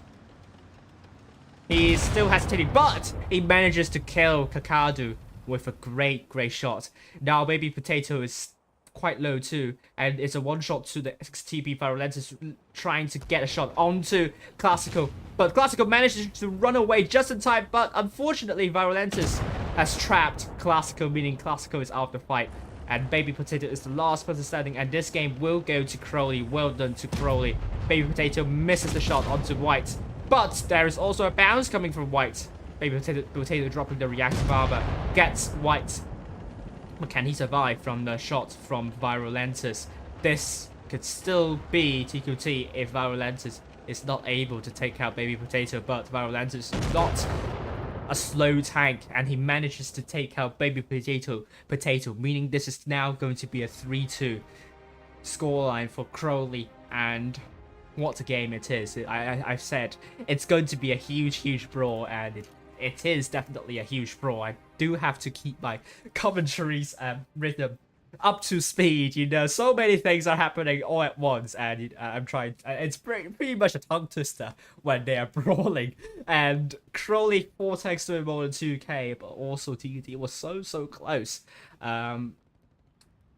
He's still hesitating, but he manages to kill Kakadu with a great shot. Now, Baby Potato is quite low too, and it's a one-shot to the XTP. Virulentus trying to get a shot onto Classico, but Classico manages to run away just in time, but unfortunately Virulentus has trapped Classico, meaning Classico is out of the fight, and Baby Potato is the last person standing, and this game will go to Crowley. Well done to Crowley. Baby Potato misses the shot onto White, but there is also a bounce coming from White. Baby Potato dropping the reactive armor gets White. Can he survive from the shot from Virulentus? This could still be TQT if Virulentus is not able to take out Baby Potato, but Virulentus is not a slow tank, and he manages to take out Baby Potato, meaning this is now going to be a 3-2 scoreline for Crowley, and what a game it is. I've said it's going to be a huge brawl, and it is definitely a huge brawl. I do have to keep my commentaries rhythm up to speed, you know. So many things are happening all at once, and I'm trying. It's pretty much a tongue twister when they are brawling. And Crowley 4 tanks doing more than 2k, but also TQT was so close.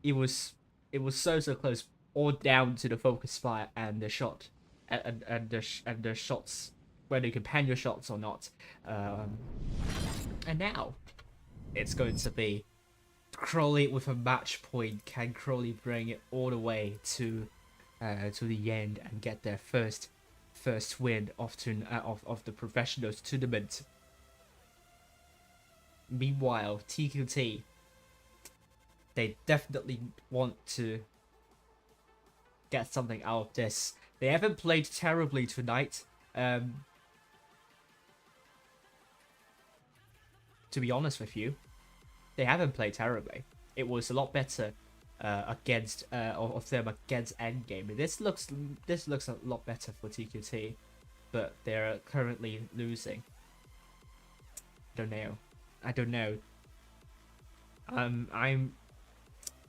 It was so close, all down to the focus fire and the shot, and the shots, whether you can pan your shots or not. And now it's going to be Crowley with a match point. Can Crowley bring it all the way to the end and get their first win of the professionals tournament? Meanwhile, TQT, they definitely want to get something out of this. They haven't played terribly tonight. To be honest with you, they haven't played terribly. It was a lot better against of them against Endgame. This looks a lot better for TQT, but they're currently losing. I don't know. I'm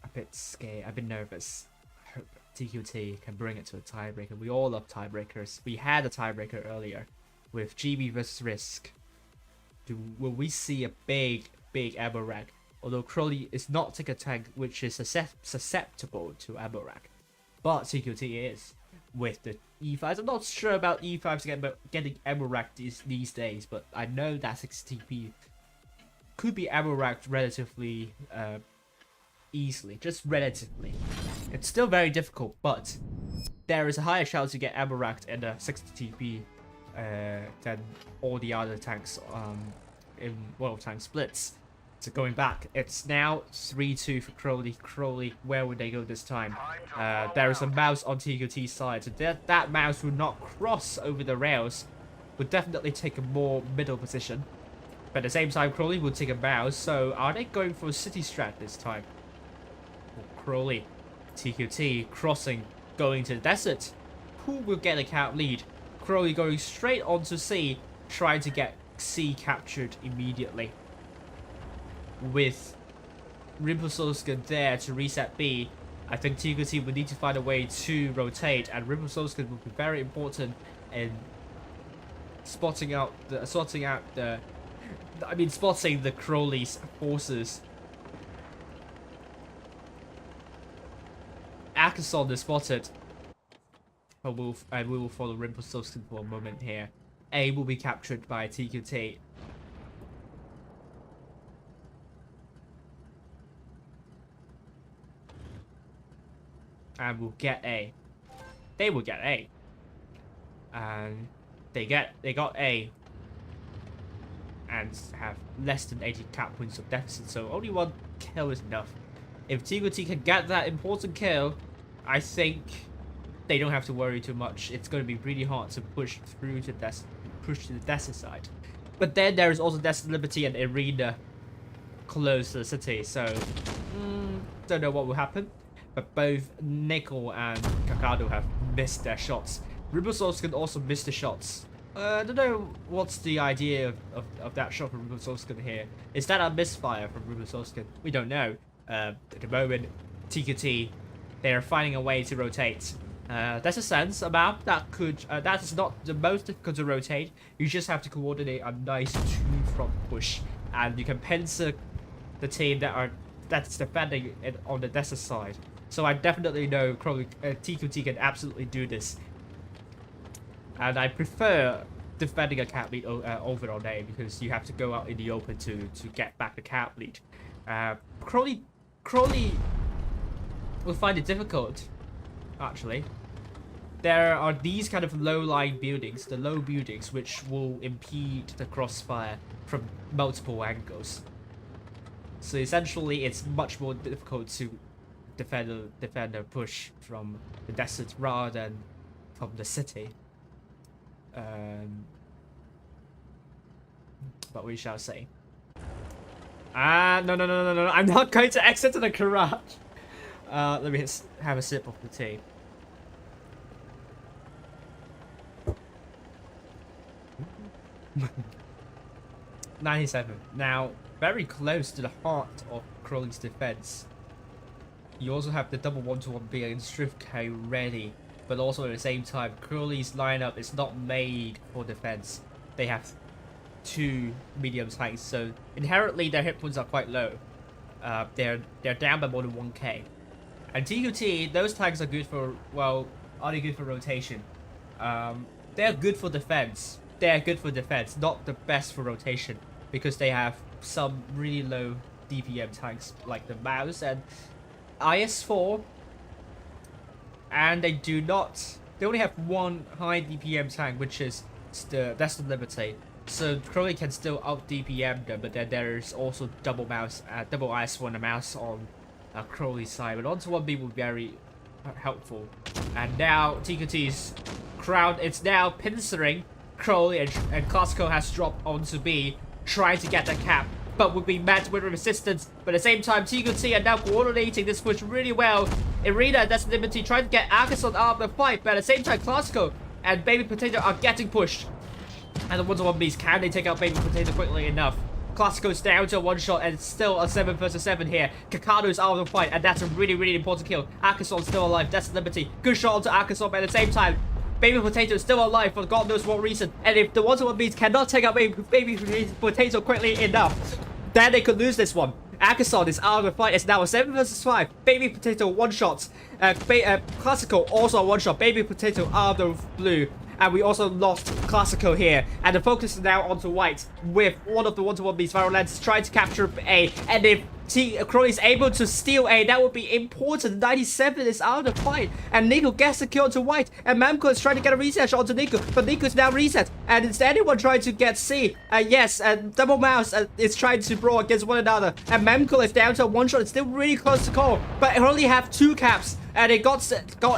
a bit scared. I've been nervous. I hope TQT can bring it to a tiebreaker. We all love tiebreakers. We had a tiebreaker earlier with GB versus Risk. Will we see a big ammo rack? Although Crowley is not ticket tank, which is susceptible to ammo rack, but TQT is with the E5s. I'm not sure about E5s getting ammo rack these days, but I know that 6TP could be ammo racked relatively easily, just relatively. It's still very difficult, but there is a higher chance to get ammo racked in the 60TP than all the other tanks in World of Tanks Blitz. So going back, it's now 3-2 for Crowley. Crowley, where would they go this time? There is a mouse on TQT's side, so that mouse will not cross over the rails. Would definitely take a more middle position. But at the same time, Crowley will take a mouse. So are they going for a city strat this time? Crowley, TQT crossing, going to the desert. Who will get a count lead? Crowley going straight onto C, trying to get C captured immediately. With Rimpelstiltskin there to reset B, I think TQT will need to find a way to rotate, and Rimpelstiltskin will be very important in spotting the Crowley's forces. Akason is spotted. We will follow Rimpelstiltskin for a moment here. A will be captured by TQT. And we'll get A. They will get A. And they got A. And have less than 80 cap points of deficit, so only 1 kill is enough. If TQT can get that important kill, I think they don't have to worry too much. It's going to be really hard to push through to push to the desert side. But then there is also Desert Liberty and Arena close to the city, so don't know what will happen. But both Nickel and Kakado have missed their shots. Rubosovskin also missed the shots. I don't know what's the idea of that shot from Rubosovskin here. Is that a misfire from Rubosovskin? We don't know. At the moment, TQT, they are finding a way to rotate. There's a sense about that that is not the most difficult to rotate. You just have to coordinate a nice two-front push, and you can pincer the team that's defending it on the desert side. So I definitely know TQT can absolutely do this. And I prefer defending a cap lead over all day, because you have to go out in the open to get back the cap lead. Crowley will find it difficult, actually. There are these kind of low-lying buildings, the low buildings, which will impede the crossfire from multiple angles. So essentially, it's much more difficult to defend a push from the desert rather than from the city. But we shall see. No, I'm not going to exit to the garage. Let me have a sip of the tea. '97. Now, very close to the heart of Crowley's defense. You also have the double 1-to-1B and Strift K ready, but also at the same time, Crowley's lineup is not made for defense. They have 2 medium tanks, so inherently their hit points are quite low. They're down by more than 1k. And TQT, those tanks are good for, well, are they good for rotation? They're good for defense. They're good for defense, not the best for rotation, because they have some really low DPM tanks like the Mouse and IS-4, and they only have 1 high DPM tank, which is that's the Liberty. So Crowley can still out DPM them, but then there's also double IS-4 and a Mouse on Crowley's side. But onto 1B will be very helpful. And now TQT's crowd, it's now pincering Crowley, and Classico has dropped onto B, trying to get the cap, but will be met with resistance. But at the same time, TQT are now coordinating this push really well. Arena and Desert Liberty trying to get Akison out of the fight, but at the same time, Classico and Baby Potato are getting pushed. And the 1-to-1Bs, can they take out Baby Potato quickly enough? Classico's down to a 1-shot, and it's still a 7 versus 7 here. Kakado's out of the fight, and that's a really, really important kill. Akison's still alive. Desert Liberty, good shot onto Akison, but at the same time, Baby Potato is still alive for God knows what reason. And if the 1-to-1Bs cannot take out Baby Potato quickly enough, then they could lose this one. Akison is out of the fight. It's now a 7 versus 5. Baby Potato 1-shots. Classical also a 1-shot. Baby Potato out of the blue. And we also lost Classical here. And the focus is now onto White, with one of the 1-to-1Bs, Viral Lens, trying to capture A. And if Crowley is able to steal A, that would be important. 97 is out of the fight. And Nico gets the kill onto White. And Mamco is trying to get a reset shot onto Nico. But Nico is now reset. And is anyone trying to get C? Yes. And Double Mouse is trying to brawl against one another. And Mamco is down to a 1-shot. It's still really close to call. But it only have 2 caps. And it got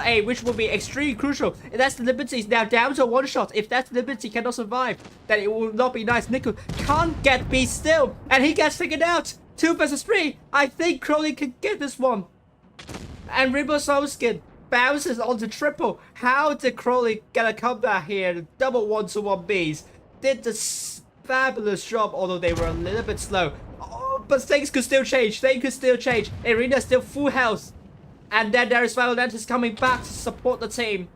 A, which will be extremely crucial. And that's the Liberty is now down to a 1-shot. If that Liberty cannot survive, then it will not be nice. Nico can't get B still. And he gets figured out. 2 versus 3. I think Crowley can get this one. And Ribosovskin bounces onto triple. How did Crowley get a comeback here? The double 1-to-1Bs did this fabulous job, although they were a little bit slow. Oh, but things could still change. Things could still change. Arena still full health. And then there is Violentis coming back to support the team.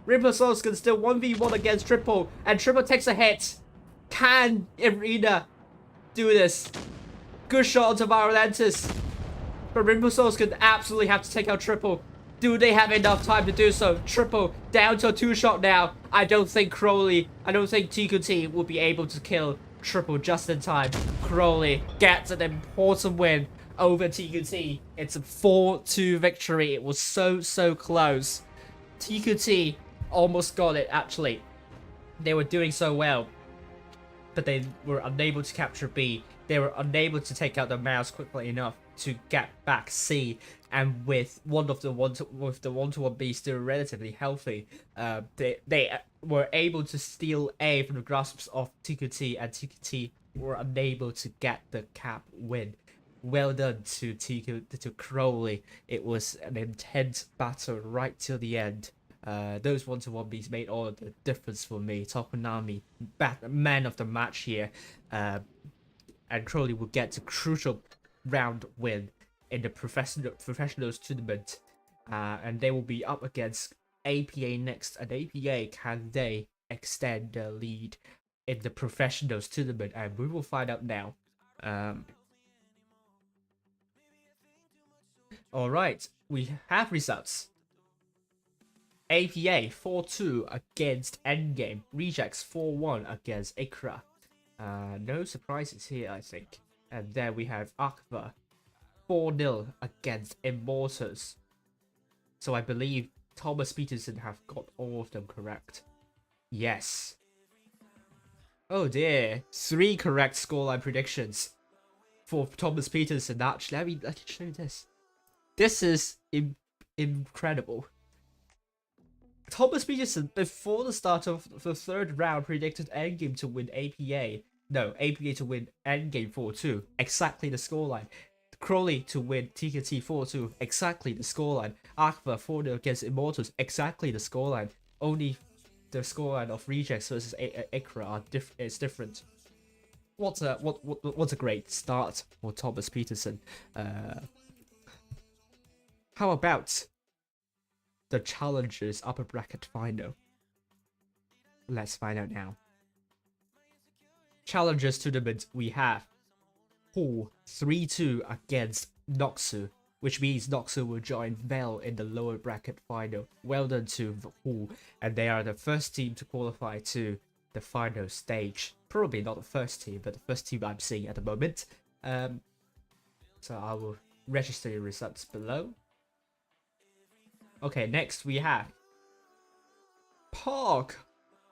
Ribosovskin still 1v1 against Triple. And Triple takes a hit. Can Arena do this? Good shot onto Violentis. But Ribosovskin absolutely have to take out Triple. Do they have enough time to do so? Triple down to a 2-shot now. I don't think TQT will be able to kill Triple just in time. Crowley gets an important win over TQT. It's a 4-2 victory. It was so close. TQT almost got it, actually. They were doing so well, but they were unable to capture B. They were unable to take out the Mouse quickly enough. to get back C, and with one of the one-to-one B still relatively healthy, they were able to steal A from the grasps of TQT, and TQT were unable to get the cap win. Well done to Crowley. It was an intense battle right till the end. Those one-to-one Bs made all the difference for me. Tokonami, man of the match here, and Crowley will get the crucial round win in the professionals tournament, and they will be up against APA next. And APA, can they extend the lead in the professionals tournament? And we will find out now. All right, we have results. APA 4-2 against Endgame. Rejects 4-1 against Akbar. No surprises here, I think. And then we have Akbar 4-0 against Immortals. So I believe Thomas Peterson have got all of them correct. Yes. Oh dear, 3 correct scoreline predictions for Thomas Peterson. Actually, let me show you this. This is incredible. Thomas Peterson, before the start of the third round, predicted Endgame to win APA. No, APA to win Endgame 4-2. Exactly the scoreline. Crowley to win TKT 4-2. Exactly the scoreline. Akbar 4-0 against Immortals. Exactly the scoreline. Only the scoreline of Rejects versus Akbar is different. What's a great start for Thomas Peterson. How about the Challengers upper bracket final? Let's find out now. Challengers tournament, we have Hall 3-2 against Noxu, which means Noxu will join Vel in the lower bracket final. Well done to Hall, and they are the first team to qualify to the final stage. Probably not the first team, but the first team I'm seeing at the moment. So I will register your results below. Okay, next we have Park.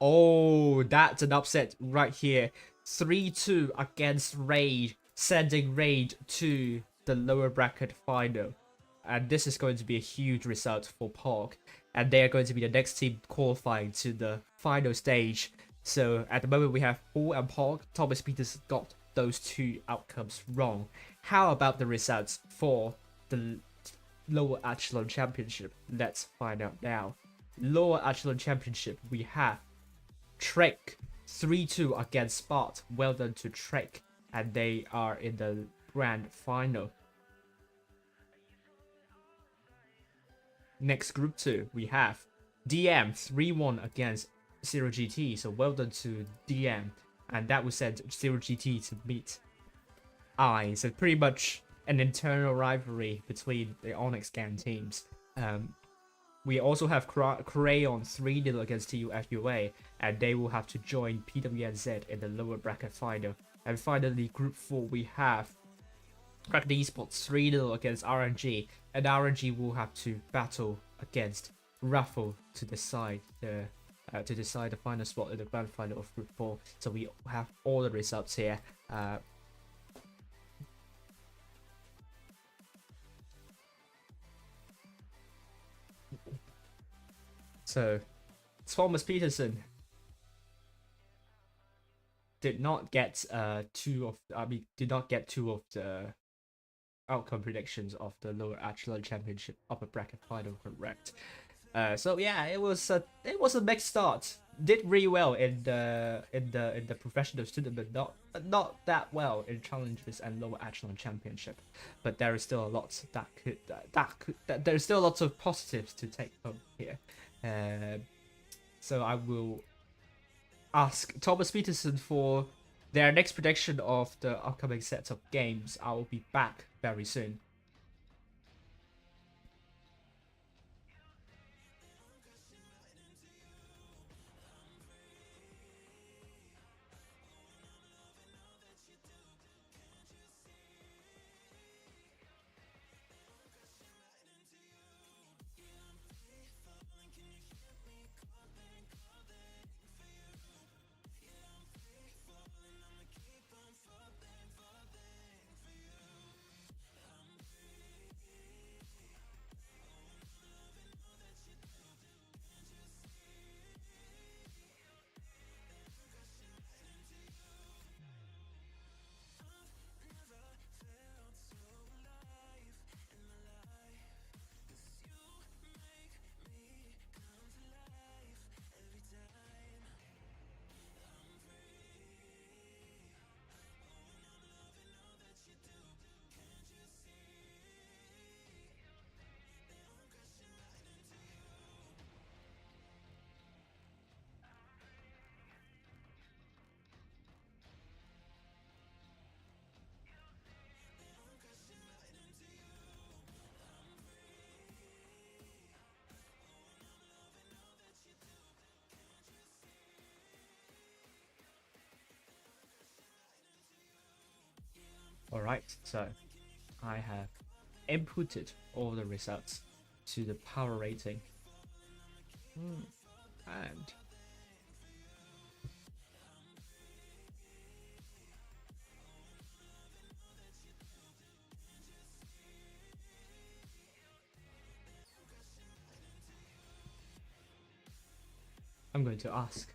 Oh, that's an upset right here. 3-2 against Raid, sending Raid to the lower bracket final. And this is going to be a huge result for Park. And they are going to be the next team qualifying to the final stage. So at the moment we have Hall and Park. Thomas Peters got those 2 outcomes wrong. How about the results for the lower echelon championship? Let's find out now. Lower echelon championship, we have Trek 3-2 against Spart. Well done to Trek, and they are in the grand final. Next group 2, we have DM 3-1 against 0GT. So well done to DM, and that will send 0GT to meet I. So pretty much an internal rivalry between the Onyx Gang teams. We also have Crayon 3-0 against TUFUA, and they will have to join PWNZ in the lower bracket final. And finally, Group 4, we have Kraken Esports 3-0 against RNG, and RNG will have to battle against Raffle to decide the final spot in the grand final of Group 4. So we have all the results here. So Thomas Peterson did not get two of the outcome predictions of the lower echelon championship upper bracket final correct. So yeah, it was a mixed start. Did really well in the professional tournament, not that well in challenges and lower echelon championship, but there is still a lot there's still lots of positives to take home here. So I will ask Thomas Peterson for their next prediction of the upcoming sets of games. I will be back very soon. Alright, so I have inputted all the results to the power rating. And I'm going to ask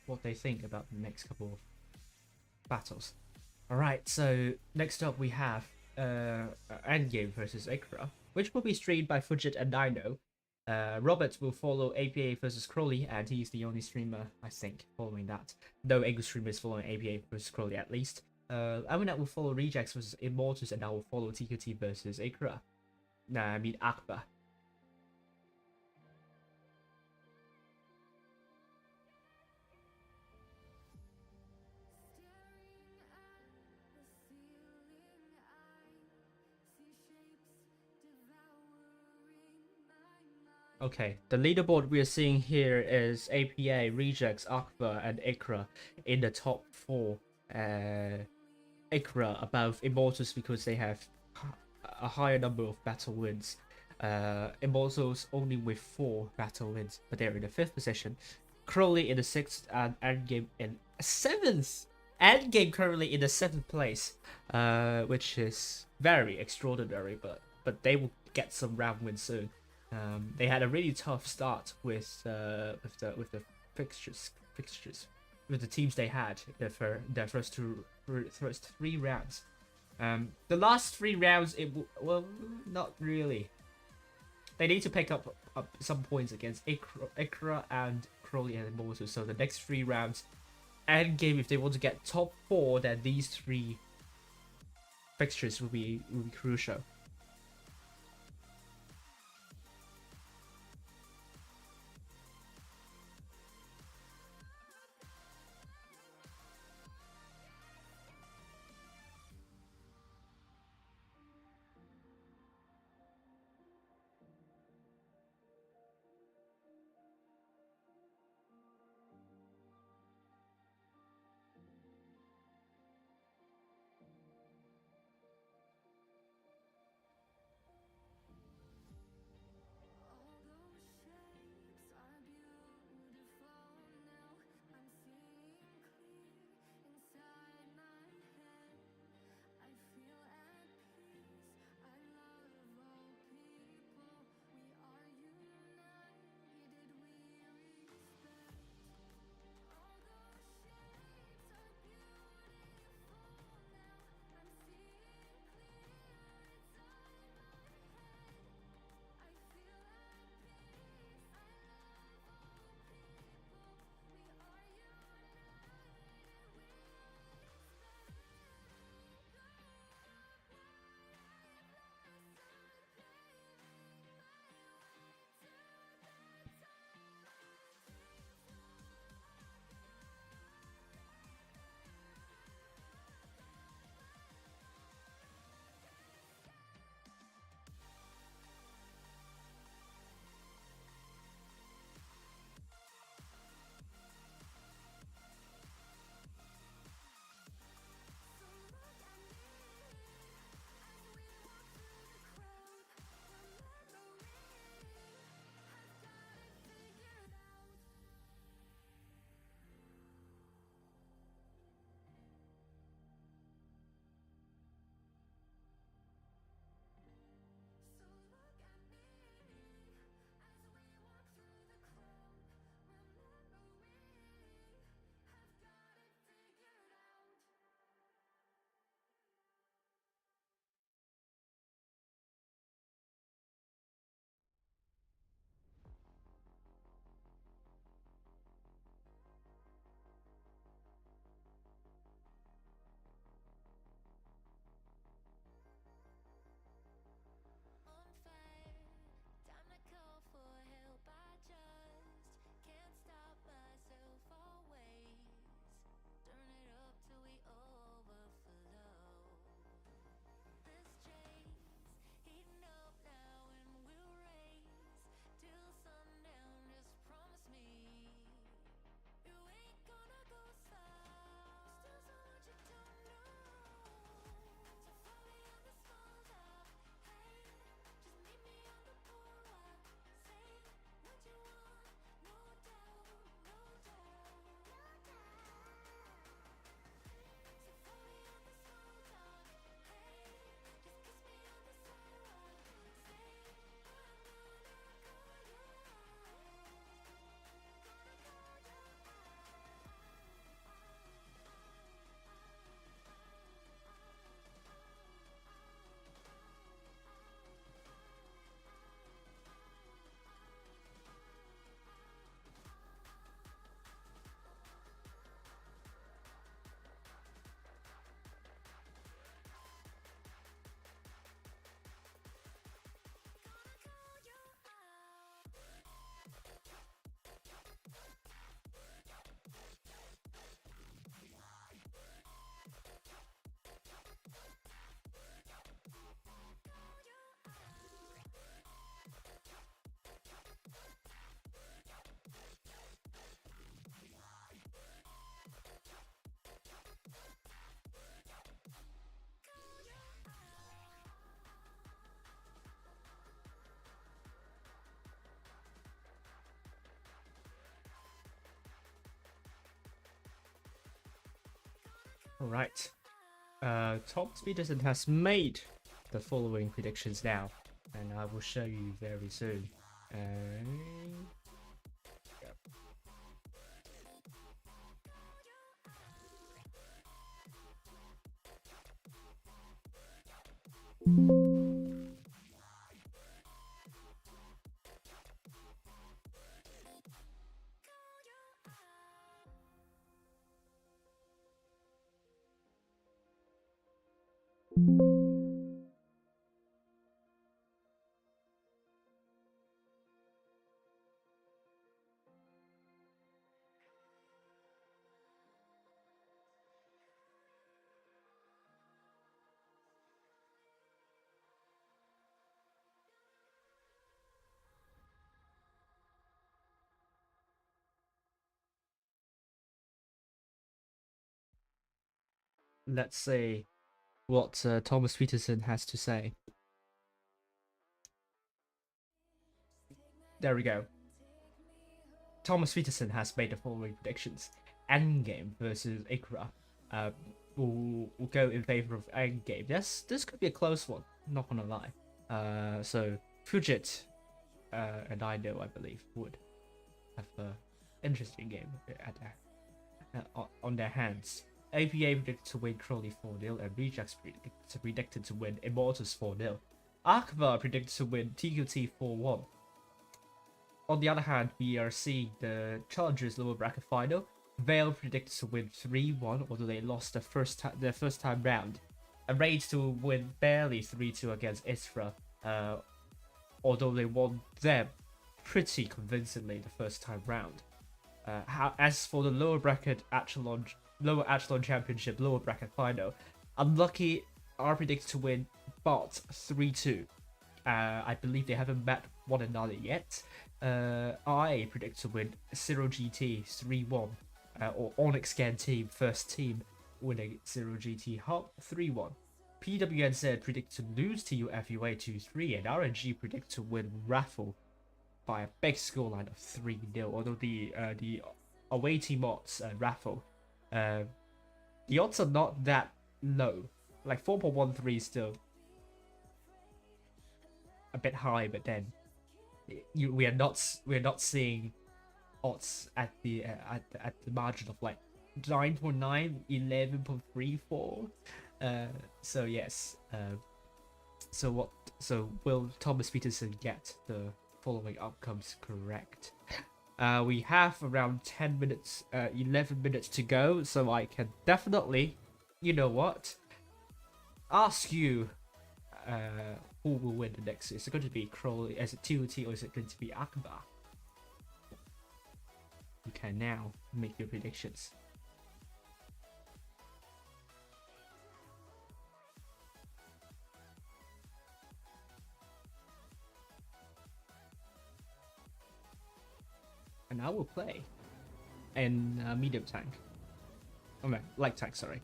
what they think about the next couple of battles. Alright, so next up we have Endgame versus AQVA, which will be streamed by Fujit and Dino. Robert will follow APA versus Crowley, and he's the only streamer, I think, following that. No English streamers following APA versus Crowley, at least. Aminat will follow Rejects versus Immortus, and I will follow TQT versus AQVA. Nah, I mean Akbar. Okay, the leaderboard we are seeing here is APA, Rejects, Akbar, and AQVA in the top 4. AQVA above Immortals because they have a higher number of battle wins. Immortals only with 4 battle wins, but they're in the 5th position. Crowley in the 6th, and Endgame in 7th. Endgame currently in the 7th place, which is very extraordinary, but they will get some round wins soon. They had a really tough start with the fixtures with the teams they had their first 3 rounds. The last 3 rounds, well, not really. They need to pick up some points against AQVA and Crowley and Immortus. So the next 3 rounds, Endgame, if they want to get top 4, then these 3 fixtures will be crucial. Alright. Thomas Peterson has made the following predictions now, and I will show you very soon. Let's see what Thomas Peterson has to say. There we go. Thomas Peterson has made the following predictions. Endgame versus AQVA. Will go in favor of Endgame. This could be a close one, not gonna lie. So Fujit and I believe, would have an interesting game on their hands. APA predicted to win Crowley 4-0, and Rejects predicted to win Immortals 4-0. Akbar predicted to win TQT 4-1. On the other hand, we are seeing the Challengers lower bracket final. Vale predicted to win 3-1, although they lost their first time round. And Raids to win barely 3-2 against Isra, although they won them pretty convincingly the first time round. As for the lower echelon championship lower bracket final, Unlucky are predicted to win Bot 3-2. I believe they haven't met one another yet. I predict to win 0GT 3-1, or Onyx Scan team first team winning 0GT Hub 3-1. PWNZ predict to lose to UFUA 2-3, and RNG predict to win Raffle by a big scoreline of 3-0. Although the away team odds Raffle, the odds are not that low, like 4.13 is still a bit high, but then we are not seeing odds at the margin of like 9.9, 11.34. So yes. So will Thomas Peterson get the following outcomes correct? We have around 10 minutes, 11 minutes to go, so I can definitely, you know what, ask you who will win the next. Is it going to be Crowley, is it TOT, or is it going to be Akbar? You can now make your predictions. And I will play in medium tank. Oh no, light tank, sorry.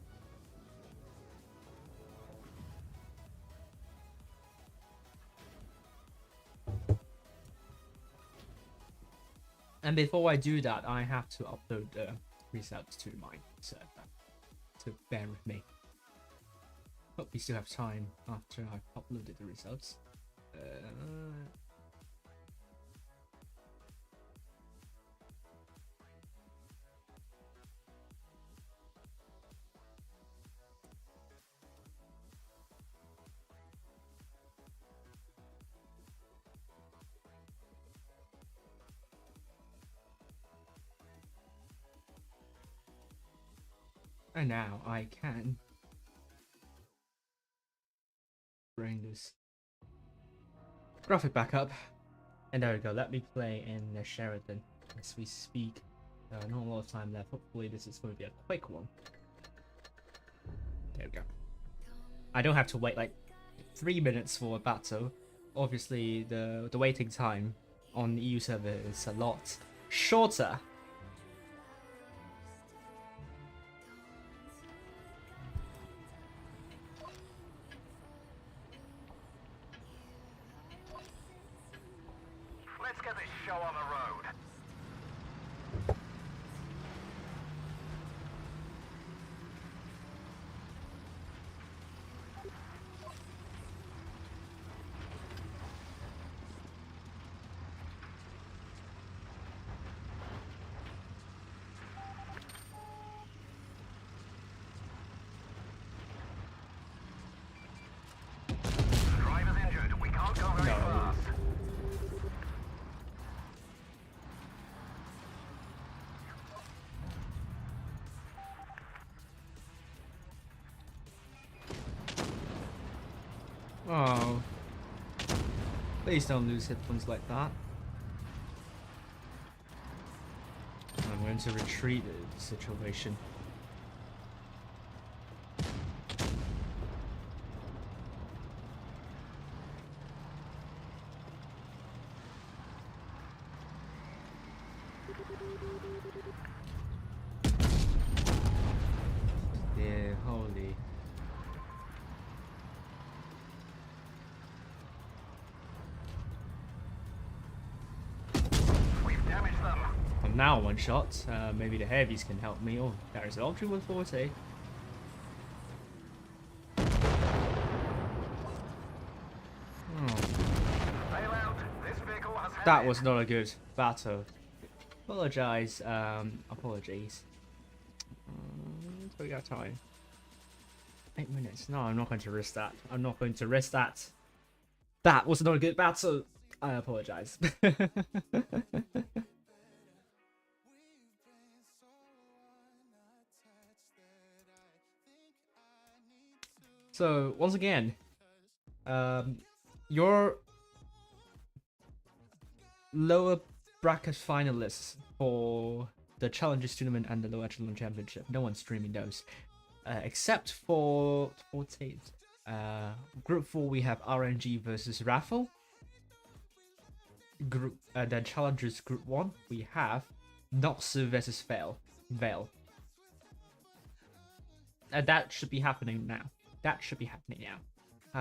And before I do that, I have to upload the results to my server, so bear with me. Hope we still have time after I've uploaded the results. And now I can bring this graphic back up. And there we go. Let me play in the Sheraton as we speak. Not a lot of time left. Hopefully this is going to be a quick one. There we go. I don't have to wait like 3 minutes for a battle. Obviously the waiting time on the EU server is a lot shorter. Let's get this show on the road. Oh. Please don't lose headphones like that. I'm going to retreat the situation. Yeah, holy. We've damaged them. I'm now one shot. Maybe the heavies can help me. Oh, there's an R3-140. Bail out. This vehicle has That headed. was not a good battle. Apologize. Apologies. We got time. 8 minutes. No, I'm not going to risk that. I'm not going to risk that. That was not a good battle. I apologize. So once again, your lower bracket finalists for the Challengers Tournament and the Low Echelon Championship. No one's streaming those, except for 14th. Group 4 we have RNG versus Raffle. Group then Challengers Group 1 we have Noxu versus Vale. That should be happening now.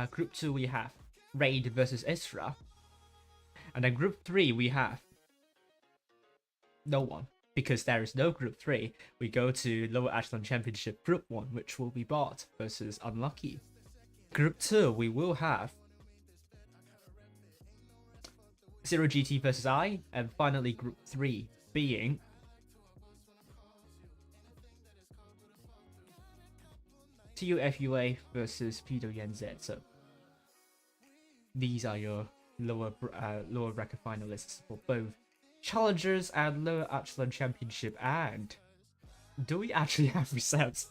Group 2 we have Raid versus Isra. And then Group 3 we have no one. Because there is no Group 3, we go to Lower Echelon Championship Group 1, which will be Bot versus Unlucky. Group 2 we will have Zero GT versus I, and finally Group 3 being TUFUA versus PWNZ. So these are your lower bracket finalists for both Challengers and Lower Echelon Championship. And do we actually have results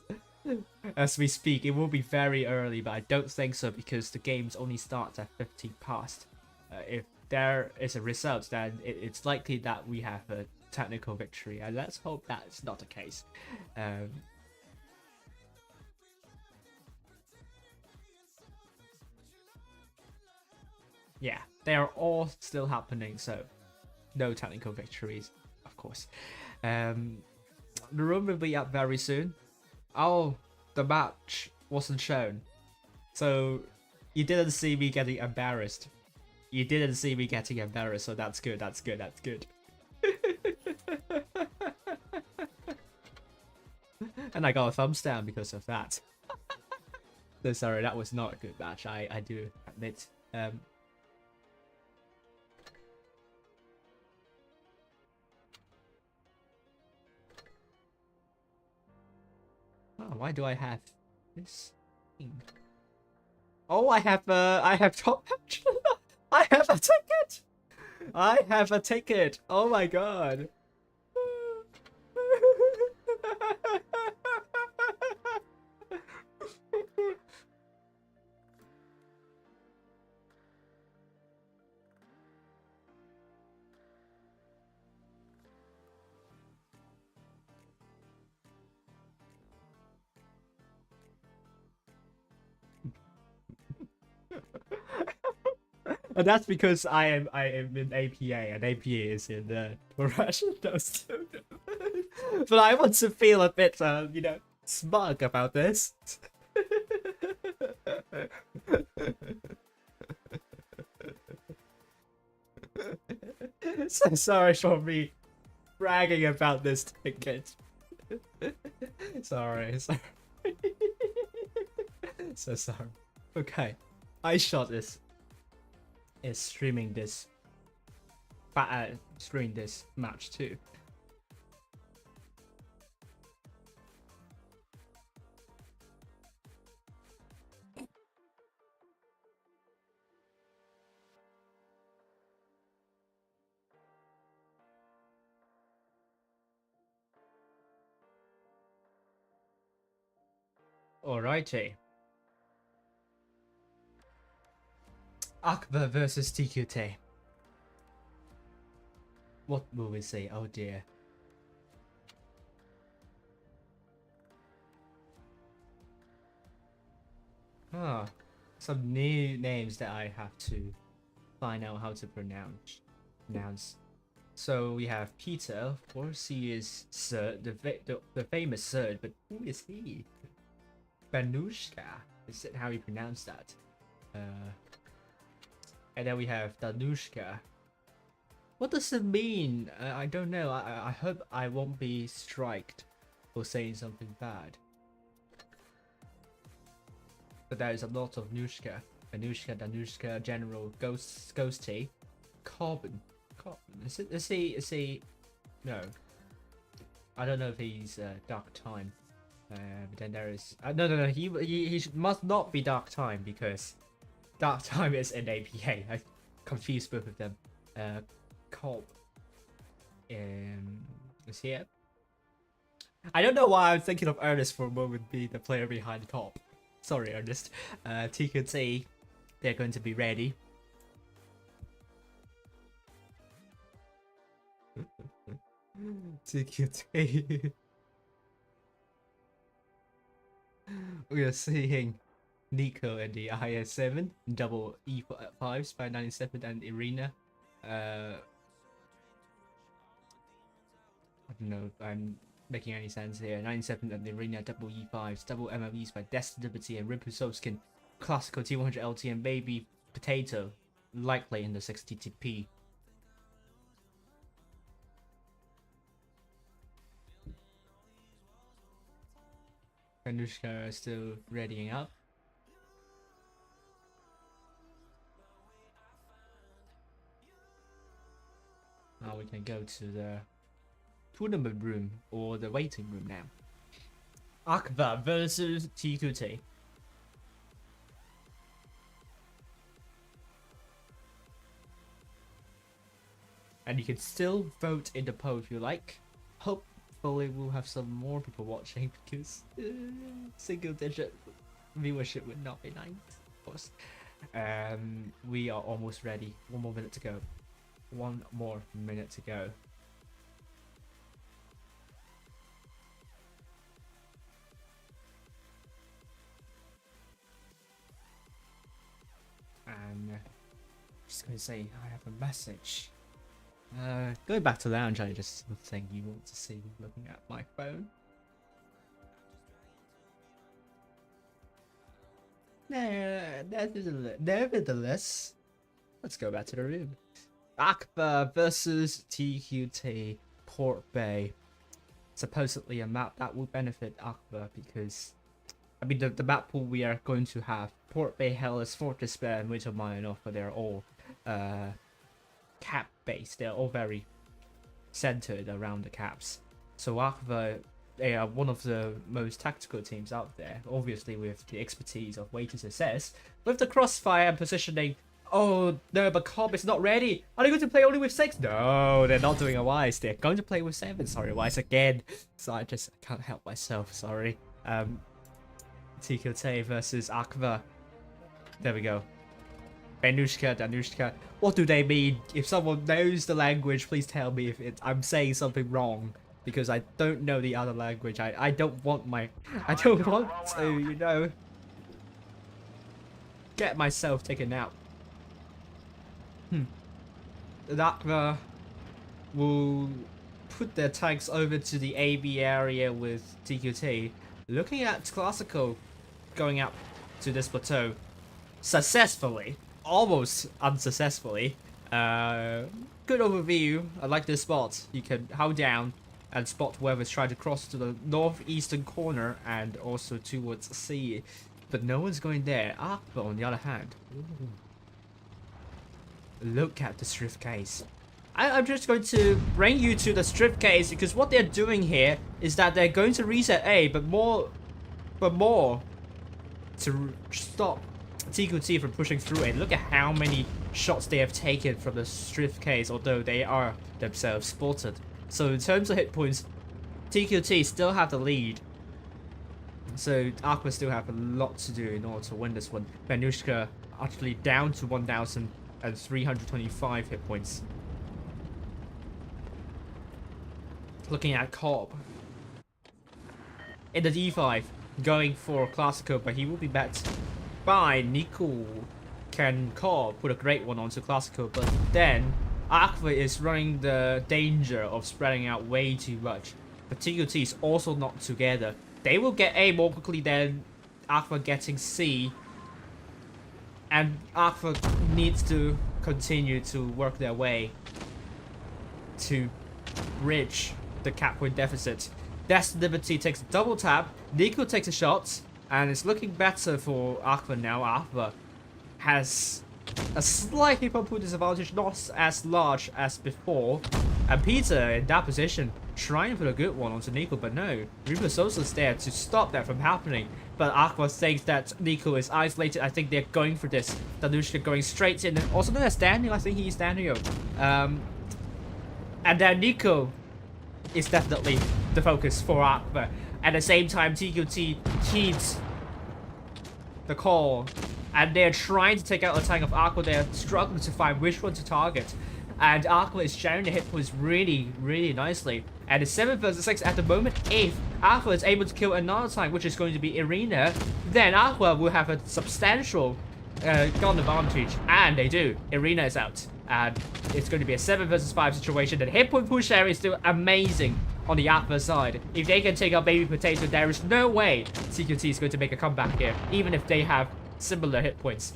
as we speak? It will be very early, but I don't think so because the games only start at 15 past. If there is a result, then it's likely that we have a technical victory, and let's hope that's not the case. Yeah, they are all still happening, so no technical victories, of course. The room will be up very soon. Oh, the match wasn't shown, so you didn't see me getting embarrassed. You didn't see me getting embarrassed, so that's good, that's good, that's good. And I got a thumbs down because of that. So sorry, that was not a good match, I do admit. Oh, why do I have this thing? Oh, I have top match. I have a ticket. I have a ticket. Oh my god. And that's because I am in APA, and APA is in the professional student. But I want to feel a bit, you know, smug about this. So sorry for me bragging about this ticket. Sorry. So sorry. Okay, iShot is streaming this match too. Alrighty. Akbar versus TQT. What will we say? Oh dear. Ah, some new names that I have to find out how to pronounce. So we have Peter. Of course, he is the famous Sir, but who is he? Banushka. Is it how you pronounce that? And then we have Danushka. What does it mean? I don't know. I hope I won't be striked for saying something bad. But there is a lot of Nushka. Anushka, Danushka, General, Ghosty, Carbon. Is he? No. I don't know if he's Dark Time. But then there is. No. He must not be Dark Time because Dark Time is in APA. I confused both of them. Cobb. Is here. I don't know why I'm thinking of Ernest for a moment being the player behind Cobb. Sorry, Ernest. TQT, they're going to be ready. TQT. We are seeing Nico and the IS-7, double E5s by 97 and Irina. I don't know if I'm making any sense here. 97 and Irina, double E5s, double MLEs by Destined Liberty and Ripusovskin, classical T100 LT and Baby Potato, likely in the 60TP. Anushka is still readying up. Now we can go to the tournament room or the waiting room now. Akbar versus TQT. And you can still vote in the poll if you like. Hopefully we'll have some more people watching because single digit viewership would not be nice, of course. We are almost ready. 1 more minute to go. 1 more minute to go. And just going to say I have a message. Going back to lounge, I just think you want to see me looking at my phone. Nevertheless, let's go back to the room. Akbar versus TQT Port Bay. Supposedly a map that will benefit Akbar because, I mean, the map pool we are going to have Port Bay, Hellas, Fort Despair, and Winter Mine, but they're all cap based. They're all very centered around the caps. So Akbar, they are one of the most tactical teams out there, obviously with the expertise of Waiters SS, with the crossfire and positioning. Oh no, but Cobb is not ready. Are they going to play only with 6? No, they're not doing a Wise. They're going to play with 7. Sorry, Wise again. So I can't help myself. Sorry. TQT versus Akbar. There we go. Banushka, Danushka. What do they mean? If someone knows the language, please tell me if I'm saying something wrong. Because I don't know the other language. I don't want I don't want to, you know, get myself taken out. Akbar will put their tanks over to the AB area with TQT. Looking at Classical going up to this plateau successfully, almost unsuccessfully. Good overview. I like this spot. You can hold down and spot whoever's trying to cross to the northeastern corner and also towards sea. But no one's going there. Akbar, on the other hand. Ooh. Look at the strip case. I'm just going to bring you to the strip case because what they're doing here is that they're going to reset A, but more to stop TQT from pushing through it. Look at how many shots they have taken from the strip case, although they are themselves spotted. So in terms of hit points, TQT still have the lead. So Akbar still have a lot to do in order to win this one. Banushka actually down to 1,325 hit points. Looking at Cobb in the D5, going for Classical, but he will be met by Nico. Can Cobb put a great one onto Classical, but then AQVA is running the danger of spreading out way too much. But TQT is also not together. They will get A more quickly than AQVA getting C. And AQVA needs to continue to work their way to bridge the cap point deficit. That's Liberty takes a double tap. Nico takes a shot. And it's looking better for AQVA now. AQVA has a slight hit point disadvantage, not as large as before. And Peter in that position, trying to put a good one onto Nico, but no. Reaper Sosa's there to stop that from happening. But AQVA thinks that Nico is isolated. I think they're going for this. Danushka going straight in. And also known as Daniel, I think he's Daniel. And then Nico is definitely the focus for AQVA. At the same time, TQT heeds the call. And they're trying to take out a tank of AQVA. They're struggling to find which one to target. And AQVA is sharing the hit points really, really nicely. And it's 7 versus 6 at the moment. If AQVA is able to kill another tank, which is going to be Irina, then AQVA will have a substantial gun advantage. And they do. Irina is out. And it's going to be a 7 versus 5 situation. The hit point push area is still amazing on the AQVA side. If they can take out Baby Potato, there is no way CQT is going to make a comeback here. Even if they have similar hit points.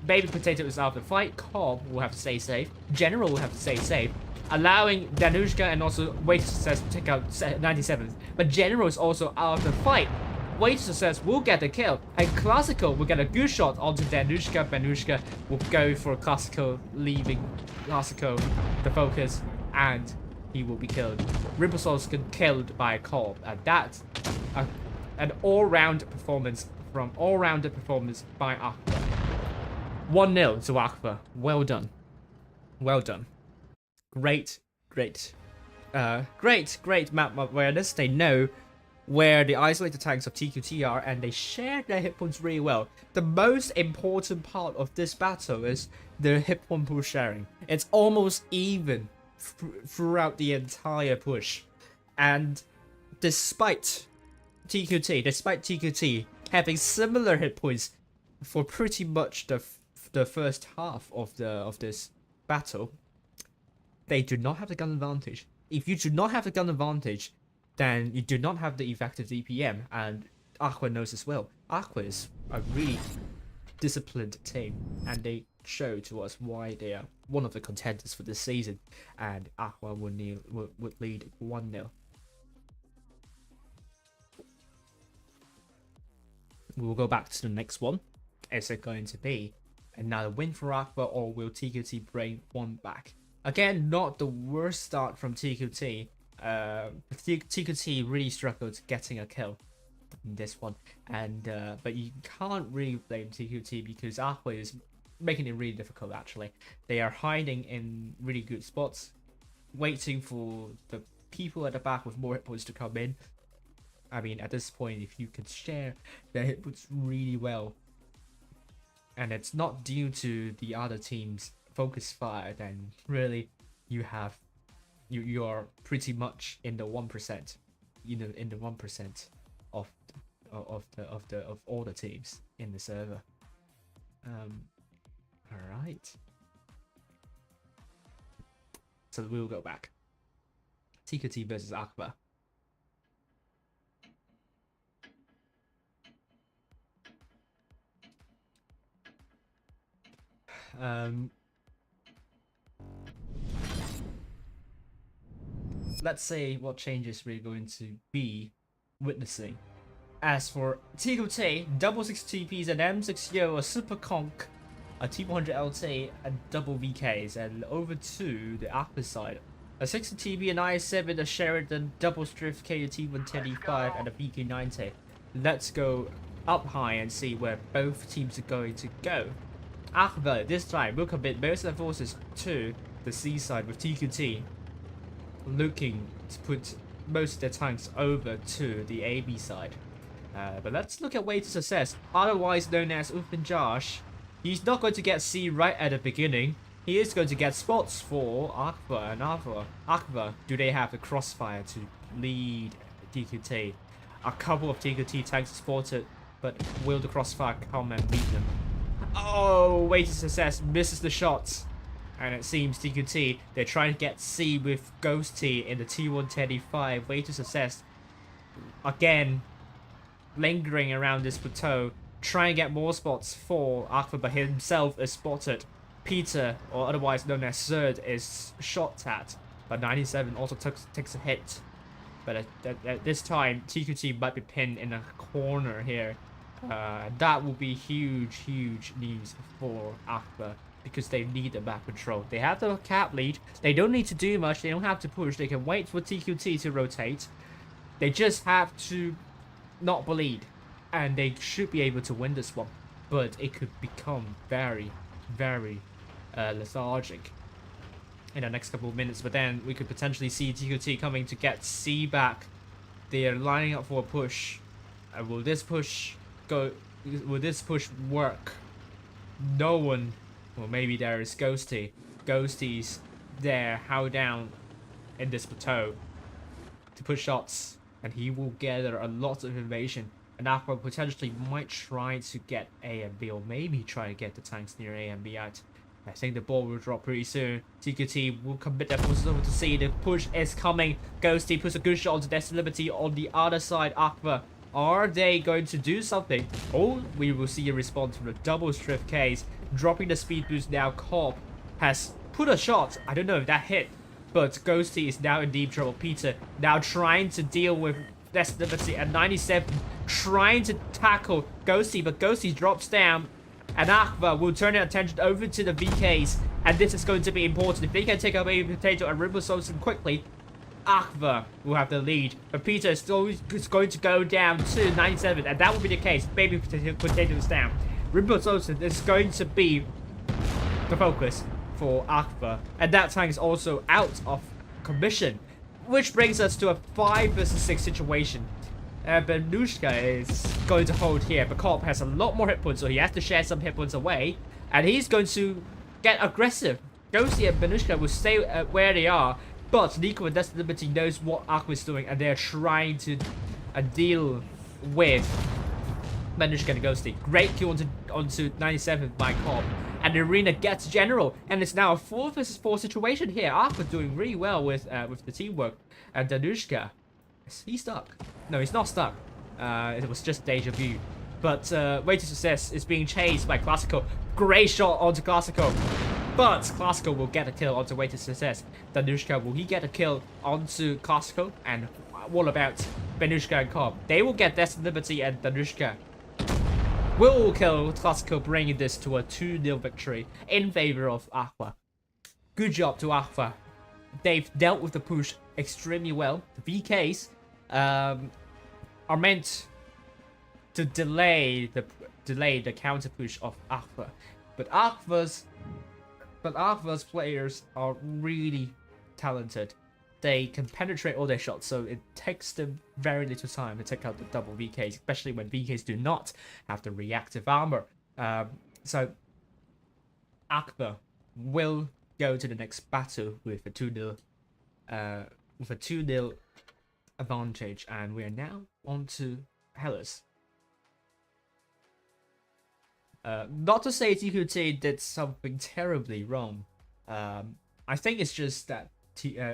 Baby Potato is out of the fight. Cobb will have to stay safe. General will have to stay safe, allowing Danushka and also Way to Success to take out 97th. But General is also out of the fight. Way to Success will get the kill, and Classical will get a good shot onto Danushka. Danushka will go for Classical, leaving Classical the focus, and he will be killed. Rimplesoul's killed by Cobb, and that's an all-round performance from all-rounded performance by AQVA. 1-0 to AQVA. Well done. Well done. Great map awareness. They know where the isolated tanks of TQT are, and they share their hit points really well. The most important part of this battle is the hit point pool sharing. It's almost even throughout the entire push. And despite TQT having similar hit points for pretty much the first half of this battle, they do not have the gun advantage. If you do not have the gun advantage, then you do not have the effective DPM, and AQVA knows as well. AQVA is a really disciplined team, and they show to us why they are one of the contenders for this season, and AQVA would lead 1-0. We will go back to the next one. Is it going to be another win for AQVA, or will TQT bring one back? Again, not the worst start from TQT. TQT really struggled getting a kill in this one, and but you can't really blame TQT because AQVA is making it really difficult. Actually, they are hiding in really good spots, waiting for the people at the back with more hit points to come in. I mean, at this point, if you can share their hit points really well, and it's not due to the other team's focus fire, then really you are pretty much in the 1%, in the 1% of all the teams in the server. All right. So we'll go back. TQT versus Akbar. Let's say what changes we're going to be witnessing. As for TQT, double 6 TPs, an M6Yo, a Super Conk, a T100 LT, and double VKs, and over to the Akbar side, a 60 TP, an IS7, a Sheridan, double Strift KUT 110E5, and a VK90. Let's go up high and see where both teams are going to go. Akbar this time will commit most of their forces to the C side, with TQT looking to put most of their tanks over to the AB side. But let's look at Way to Success, otherwise known as Upanjaj. He's not going to get C right at the beginning. He is going to get spots for Akbar and Akbar. Do they have the crossfire to lead TQT? A couple of TQT tanks spotted, but will the crossfire come and meet them? Oh, way to success, misses the shots. And it seems TQT, they're trying to get C with Ghosty in the T135. Way to success. Again, lingering around this plateau, trying to get more spots for Akbar, but himself is spotted. Peter, or otherwise known as Third, is shot at, but 97 also takes a hit. But at this time, TQT might be pinned in a corner here. That will be huge news for Akbar, because they need the back control. They have the cap lead. They don't need to do much. They don't have to push. They can wait for TQT to rotate. They just have to not bleed, and they should be able to win this one. But it could become very lethargic in the next couple of minutes. But then we could potentially see TQT coming to get C back. They are lining up for a push. Will this push go? Will this push work? No one. Well, maybe there is Ghosty. Ghosty's there, held down in this plateau to push shots, and he will gather a lot of information. And Akbar potentially might try to get A and B, or maybe try to get the tanks near A and B out. I think the ball will drop pretty soon. TQT will commit their forces over to C. The push is coming. Ghosty puts a good shot onto Destined Liberty on the other side. Akbar, are they going to do something? Oh, we will see a response from the double strip case. Dropping the speed boost now. Cobb has put a shot. I don't know if that hit, but Ghosty is now in deep trouble. Peter now trying to deal with Destined Liberty at 97, trying to tackle Ghosty, but Ghosty drops down, and Akbar will turn their attention over to the VKs, and this is going to be important. If they can take out Baby Potato and Rimble Solstice quickly, Akbar will have the lead, but Peter is going to go down to 97, and that will be the case. Baby Potato is down. Rimble Solstice is going to be the focus for Akbar, and that tank is also out of commission, which brings us to a 5 versus 6 situation. Benushka is going to hold here, but Cobb has a lot more hit points, so he has to share some hit points away, and he's going to get aggressive. Ghosty and Benushka will stay where they are, but Nico and Destined Liberty knows what Akbar is doing, and they're trying to deal with Benushka and Ghosty. Great kill onto 97 by Cobb, and the arena gets general, and it's now a 4 versus 4 situation here. Akbar doing really well with the teamwork, and Danushka, is he stuck? No, he's not stuck. It was just deja vu. But Way to Success is being chased by Classical. Great shot onto Classical, but Classical will get a kill onto Way to Success. Danushka, will he get a kill onto Classical? And what about Benushka and Cobb? They will get Destined Liberty, and Danushka will kill Classical, bringing this to a 2-0 victory in favor of Akbar. Good job to Akbar. They've dealt with the push extremely well. The VKs are meant to delay the counter push of Akbar, but Akbar's players are really talented. They can penetrate all their shots, so it takes them very little time to take out the double VKs, especially when VKs do not have the reactive armor. So Akbar will go to the next battle with a 2-0 advantage, and we are now on to Hellas. Not to say TQT did something terribly wrong. I think it's just that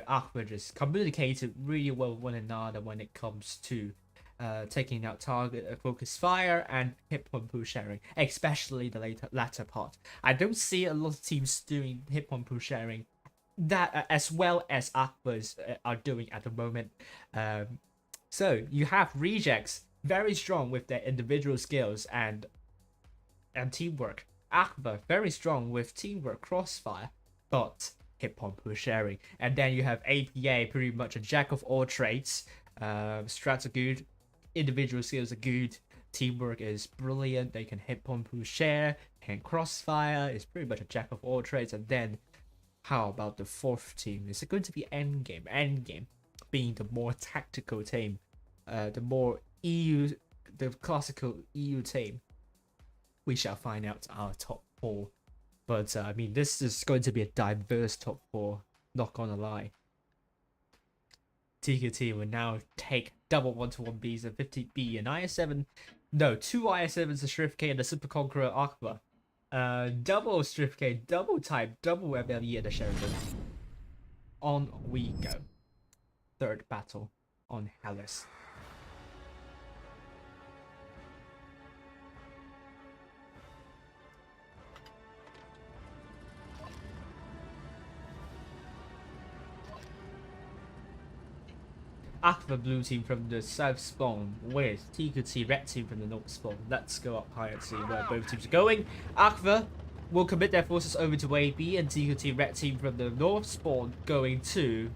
Akbar just communicated really well with one another when it comes to taking out target focus fire and hit point pool sharing, especially the latter part. I don't see a lot of teams doing hit point pool sharing that as well as Akbar's are doing at the moment. So you have Rejects, very strong with their individual skills and teamwork. Akbar, very strong with teamwork, crossfire, but hit point pool sharing. And then you have APA, pretty much a jack of all trades. Strats are good, individual skills are good, teamwork is brilliant. They can hit point pool share, can crossfire. It's pretty much a jack of all trades. And then how about the fourth team? Is it going to be Endgame? Endgame being the more tactical team, the more the classical EU team. We shall find out our top 4. But I mean, this is going to be a diverse top 4, not gonna lie. TQT will now take double 1-to-1Bs and 50B and IS7. No, 2 IS7s, a Shrift K and a Super Conqueror Akbar. Double Shrift K, double type, double MLE and a Sheridan. On we go. Third battle on Hellas. Akbar blue team from the south spawn with TQT red team from the north spawn. Let's go up higher to see where both teams are going. Akbar will commit their forces over to AB and TQT red team from the north spawn going to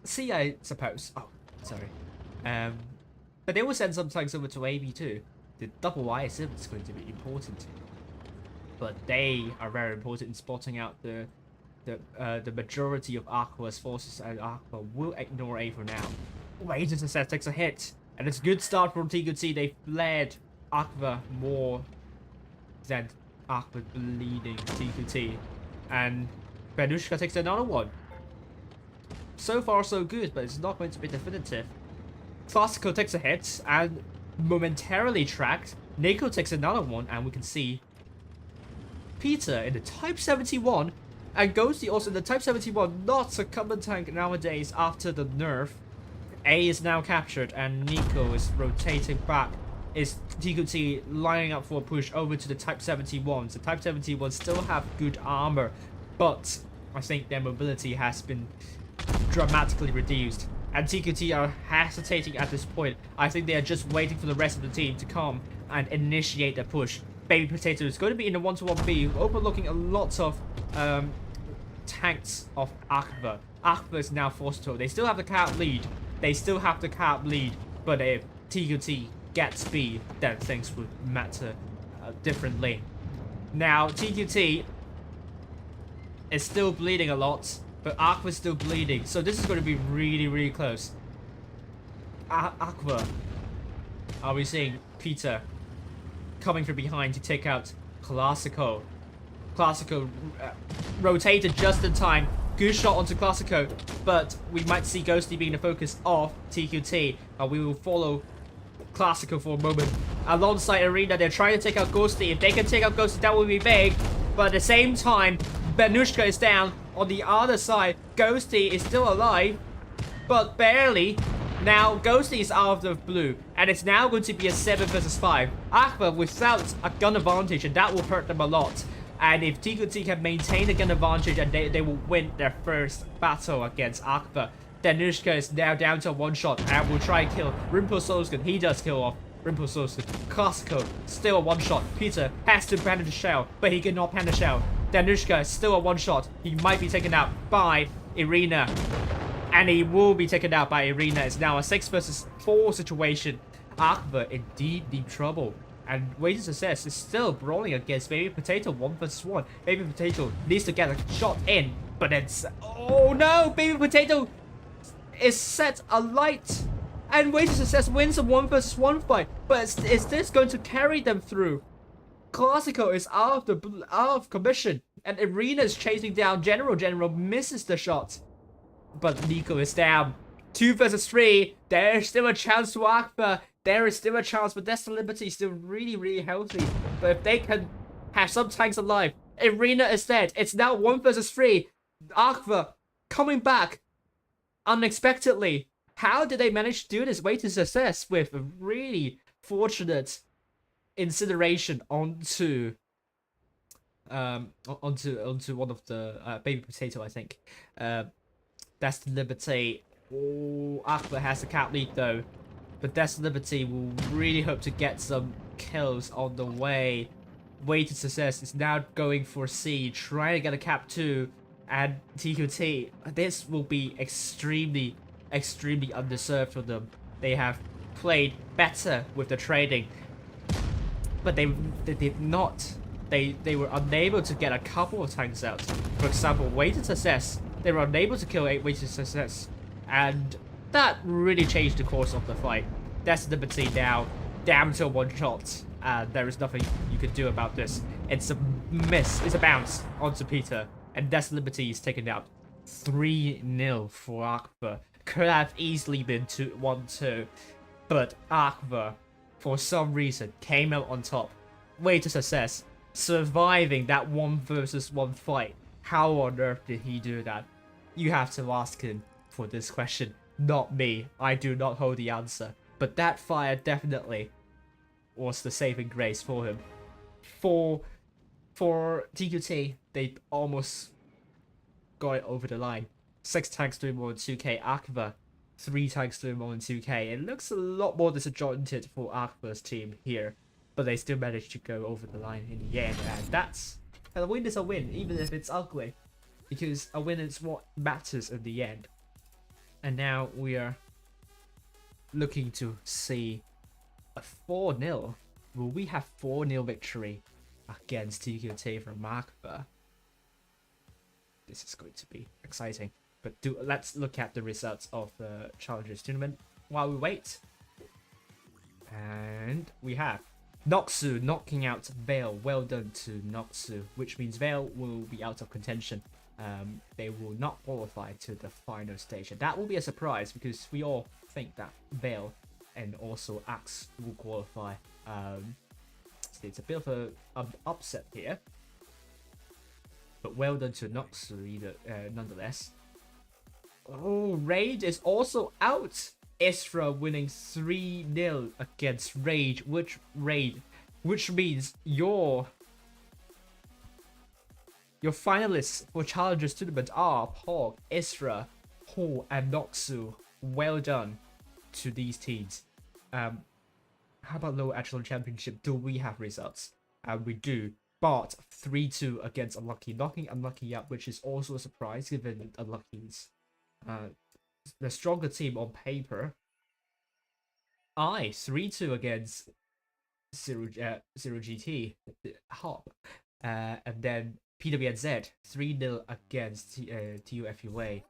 C, I suppose. Oh, sorry. But they will send some tanks over to AB too. The double ISM is going to be important, but they are very important in spotting out the majority of Aqua's forces, and Aqua will ignore A for now. Wait until CEST takes a hit, and it's a good start from TQT. They fled Aqua more than Aqua bleeding TQT, and Benushka takes another one. So far so good, but it's not going to be definitive. Classical takes a hit and momentarily tracked. Nico takes another one, and we can see Peter in the Type 71 and Ghosty also in the Type 71, not a common tank nowadays after the nerf. A is now captured and Nico is rotating back. Is TQT lining up for a push over to the Type 71s. The Type 71s still have good armor, but I think their mobility has been dramatically reduced. And TQT are hesitating at this point. I think they are just waiting for the rest of the team to come and initiate the push. Baby Potato is going to be in the 1-to-1B, overlooking a lot of tanks of Akbar. Akbar is now forced to. They still have the cap lead. But if TQT gets B, then things would matter differently. Now, TQT is still bleeding a lot, but Akbar is still bleeding. So this is going to be really, really close. Akbar. Are we seeing Peter coming from behind to take out Classico? Classico rotated just in time. Good shot onto Classico, but we might see Ghosty being the focus of TQT. We will follow Classico for a moment. Alongside Arena, they're trying to take out Ghosty. If they can take out Ghosty, that would be big. But at the same time, Benushka is down. On the other side, Ghosty is still alive, but barely. Now, Ghosty is out of the blue, and it's now going to be a 7 versus 5. Akbar without a gun advantage, and that will hurt them a lot. And if TQT can maintain the gun advantage, and they will win their first battle against Akbar, then Nushka is now down to one shot, and will try and kill Rimpo-Solskin. He does kill off Rimpo-Solskin. Classico, still a one shot. Peter has to pan the shell, but he cannot pan the shell. Danushka is still a one shot. He might be taken out by Irina. And he will be taken out by Irina. It's now a 6 versus 4 situation. Akbar in deep trouble. And Waiting Success is still brawling against Baby Potato 1 versus 1. Baby Potato needs to get a shot in. But it's... oh no! Baby Potato is set alight. And Waiting Success wins a 1 versus 1 fight. But is this going to carry them through? Classico is out of commission. And Irina is chasing down General. General misses the shot. But Nico is down. 2 versus 3. There's still a chance to Akbar. There is still a chance, but Destined Liberty is still really healthy. But if they can have some tanks alive, Irina is dead. It's now 1 versus 3. Akbar coming back unexpectedly. How did they manage to do this? Waiting Success with a really fortunate incineration onto one of the Baby Potato, I think. Destined Liberty. Oh, Akbar has the cap lead though. But Destined Liberty will really hope to get some kills on the way. Waiting Success is now going for C, trying to get a cap 2. And TQT, this will be extremely underserved for them. They have played better with the trading. But they did not. They were unable to get a couple of tanks out. For example, Waiting Success, they were unable to kill 8 Waiting Success. And that really changed the course of the fight. Destined Liberty now down to 1 shot. and there is nothing you can do about this. It's a miss. It's a bounce onto Peter, and Death Liberty is taken out. 3-0 for Akbar. Could have easily been 1-2, but Akbar, for some reason, came out on top. Way to success, surviving that 1 versus 1 fight. How on earth did he do that? You have to ask him for this question, not me. I do not hold the answer. But that fire definitely was the saving grace for him. For TQT, they almost got it over the line. 6 tanks doing more than 2k. Akbar, 3 tanks doing more than 2k. It looks a lot more disjointed for Akbar's team here, but they still managed to go over the line in the end, and a win is a win, even if it's ugly, because a win is what matters in the end. And now we are looking to see a 4-0. Will we have 4-0 victory against TQT from Akbar? This is going to be exciting. But let's look at the results of the Challengers Tournament while we wait. And we have Noxu knocking out Vale. Well done to Noxu, which means Vale will be out of contention. They will not qualify to the final stage. And that will be a surprise because we all think that Vale and also Axe will qualify. So it's a bit of an upset here. But well done to Noxu nonetheless. Oh, Rage is also out. Ezra winning 3-0 against Rage, which means your finalists for Challengers Tournament are Pog, Ezra, Hall, and Noxu. Well done to these teams. How about Lower Echelon Championship? Do we have results? We do. Bart 3-2 against Unlucky, knocking Unlucky up, which is also a surprise given Unlucky's the stronger team on paper. I 3-2 against Zero GT Hop, and then PWNZ 3-0 against TUFUA.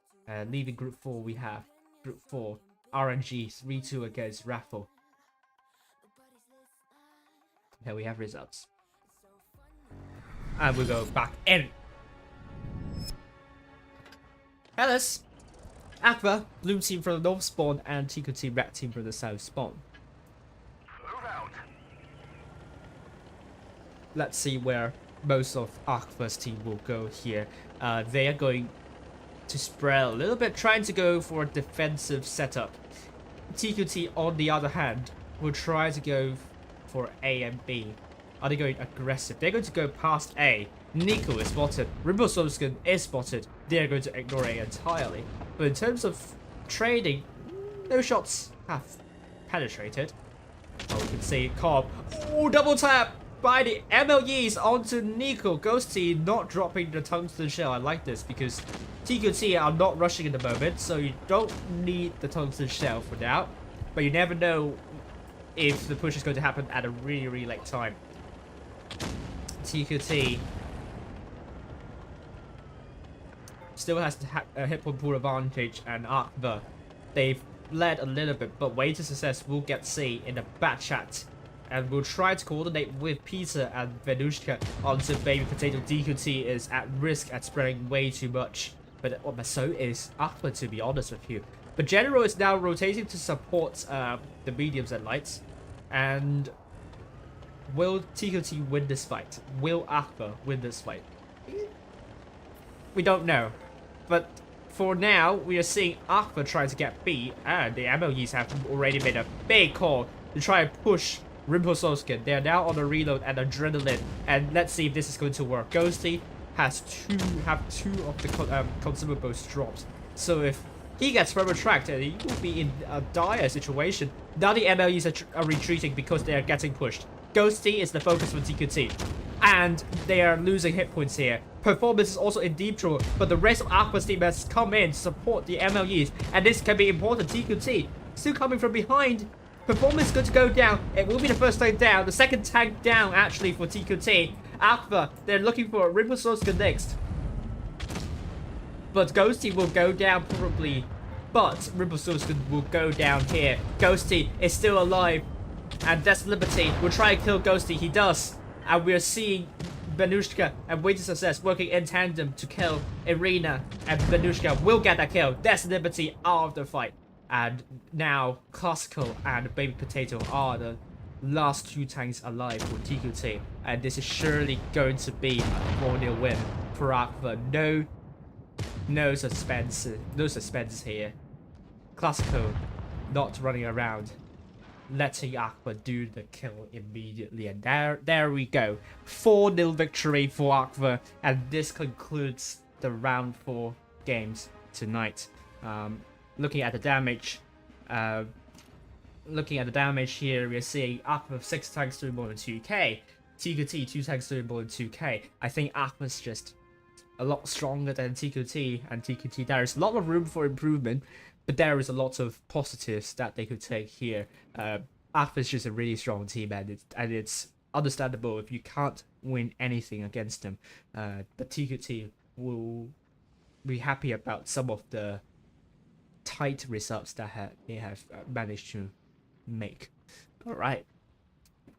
Leaving Group 4, we have Group 4 RNG 3-2 against Raffle. There we have results. And we go back in. Alice, Akbar, blue team from the north spawn, and TQT red team from the south spawn. Move out. Let's see where most of Akbar's team will go here. They are going to spread a little bit, trying to go for a defensive setup. TQT, on the other hand, will try to go for A and B. Are they going aggressive? They're going to go past A. Nico is spotted. Rimbosovskin is spotted. They're going to ignore A entirely. But in terms of trading, no shots have penetrated. Oh, we can see Cobb. Oh, double tap by the MLEs onto Nico. Ghosty not dropping the tungsten shell. I like this because TQT are not rushing at the moment, so you don't need the tungsten shell for now. But you never know if the push is going to happen at a really, really late time. TQT still has a hit point pool advantage, and Akbar, they've led a little bit, but way to success will get C in the back chat, and we'll try to coordinate with Peter and Venushka onto Baby Potato. DQT is at risk at spreading way too much, but so is Akbar, to be honest with you. But General is now rotating to support the mediums and lights, and will TQT win this fight? Will Akbar win this fight? We don't know. But for now, we are seeing Akbar trying to get B, and the MLEs have already made a big call to try and push Rimpososkin. They are now on the reload and adrenaline, and let's see if this is going to work. Ghosty has two of the consumables dropped, so if he gets further tracked, he will be in a dire situation. Now the MLEs are retreating because they are getting pushed. Ghosty is the focus for TQT, and they are losing hit points here. Performance is also in deep trouble, but the rest of Akbar's team has come in to support the MLEs, and this can be important. TQT still coming from behind. Performance is going to go down. It will be the first tank down, the second tank down actually for TQT. Akbar, they're looking for a Rimpososka next, but Ghosty will go down probably, but Rimpososka will go down here. Ghosty is still alive. And that's Liberty. We'll try and kill Ghosty. He does. And we're seeing Benushka and Waiting Success working in tandem to kill Irina. And Benushka will get that kill. That's Liberty out of the fight. And now Classical and Baby Potato are the last 2 tanks alive for TQT. And this is surely going to be a 4-0 win for AQVA. No suspense here. Classical not running around, letting AQVA do the kill immediately, and there we go. 4-0 victory for AQVA, and this concludes the round 4 games tonight. Looking at the damage, here, we're seeing AQVA 6 tanks doing more than 2k, TQT 2 tanks doing more than 2k. I think AQVA's just a lot stronger than TQT, and TQT, there is a lot of room for improvement, but there is a lot of positives that they could take here. AQVA is just a really strong team, and it's understandable if you can't win anything against them. But TQT will be happy about some of the tight results that they have managed to make. All right,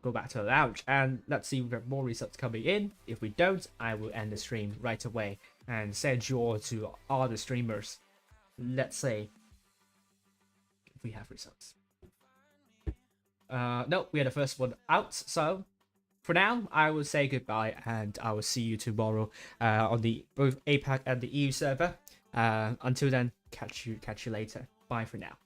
go back to the lounge and let's see if we have more results coming in. If we don't, I will end the stream right away and send you all to other streamers. Let's say if we have results. No, we are the first one out. So for now, I will say goodbye and I will see you tomorrow on the both APAC and the EU server. Until then, catch you later. Bye for now.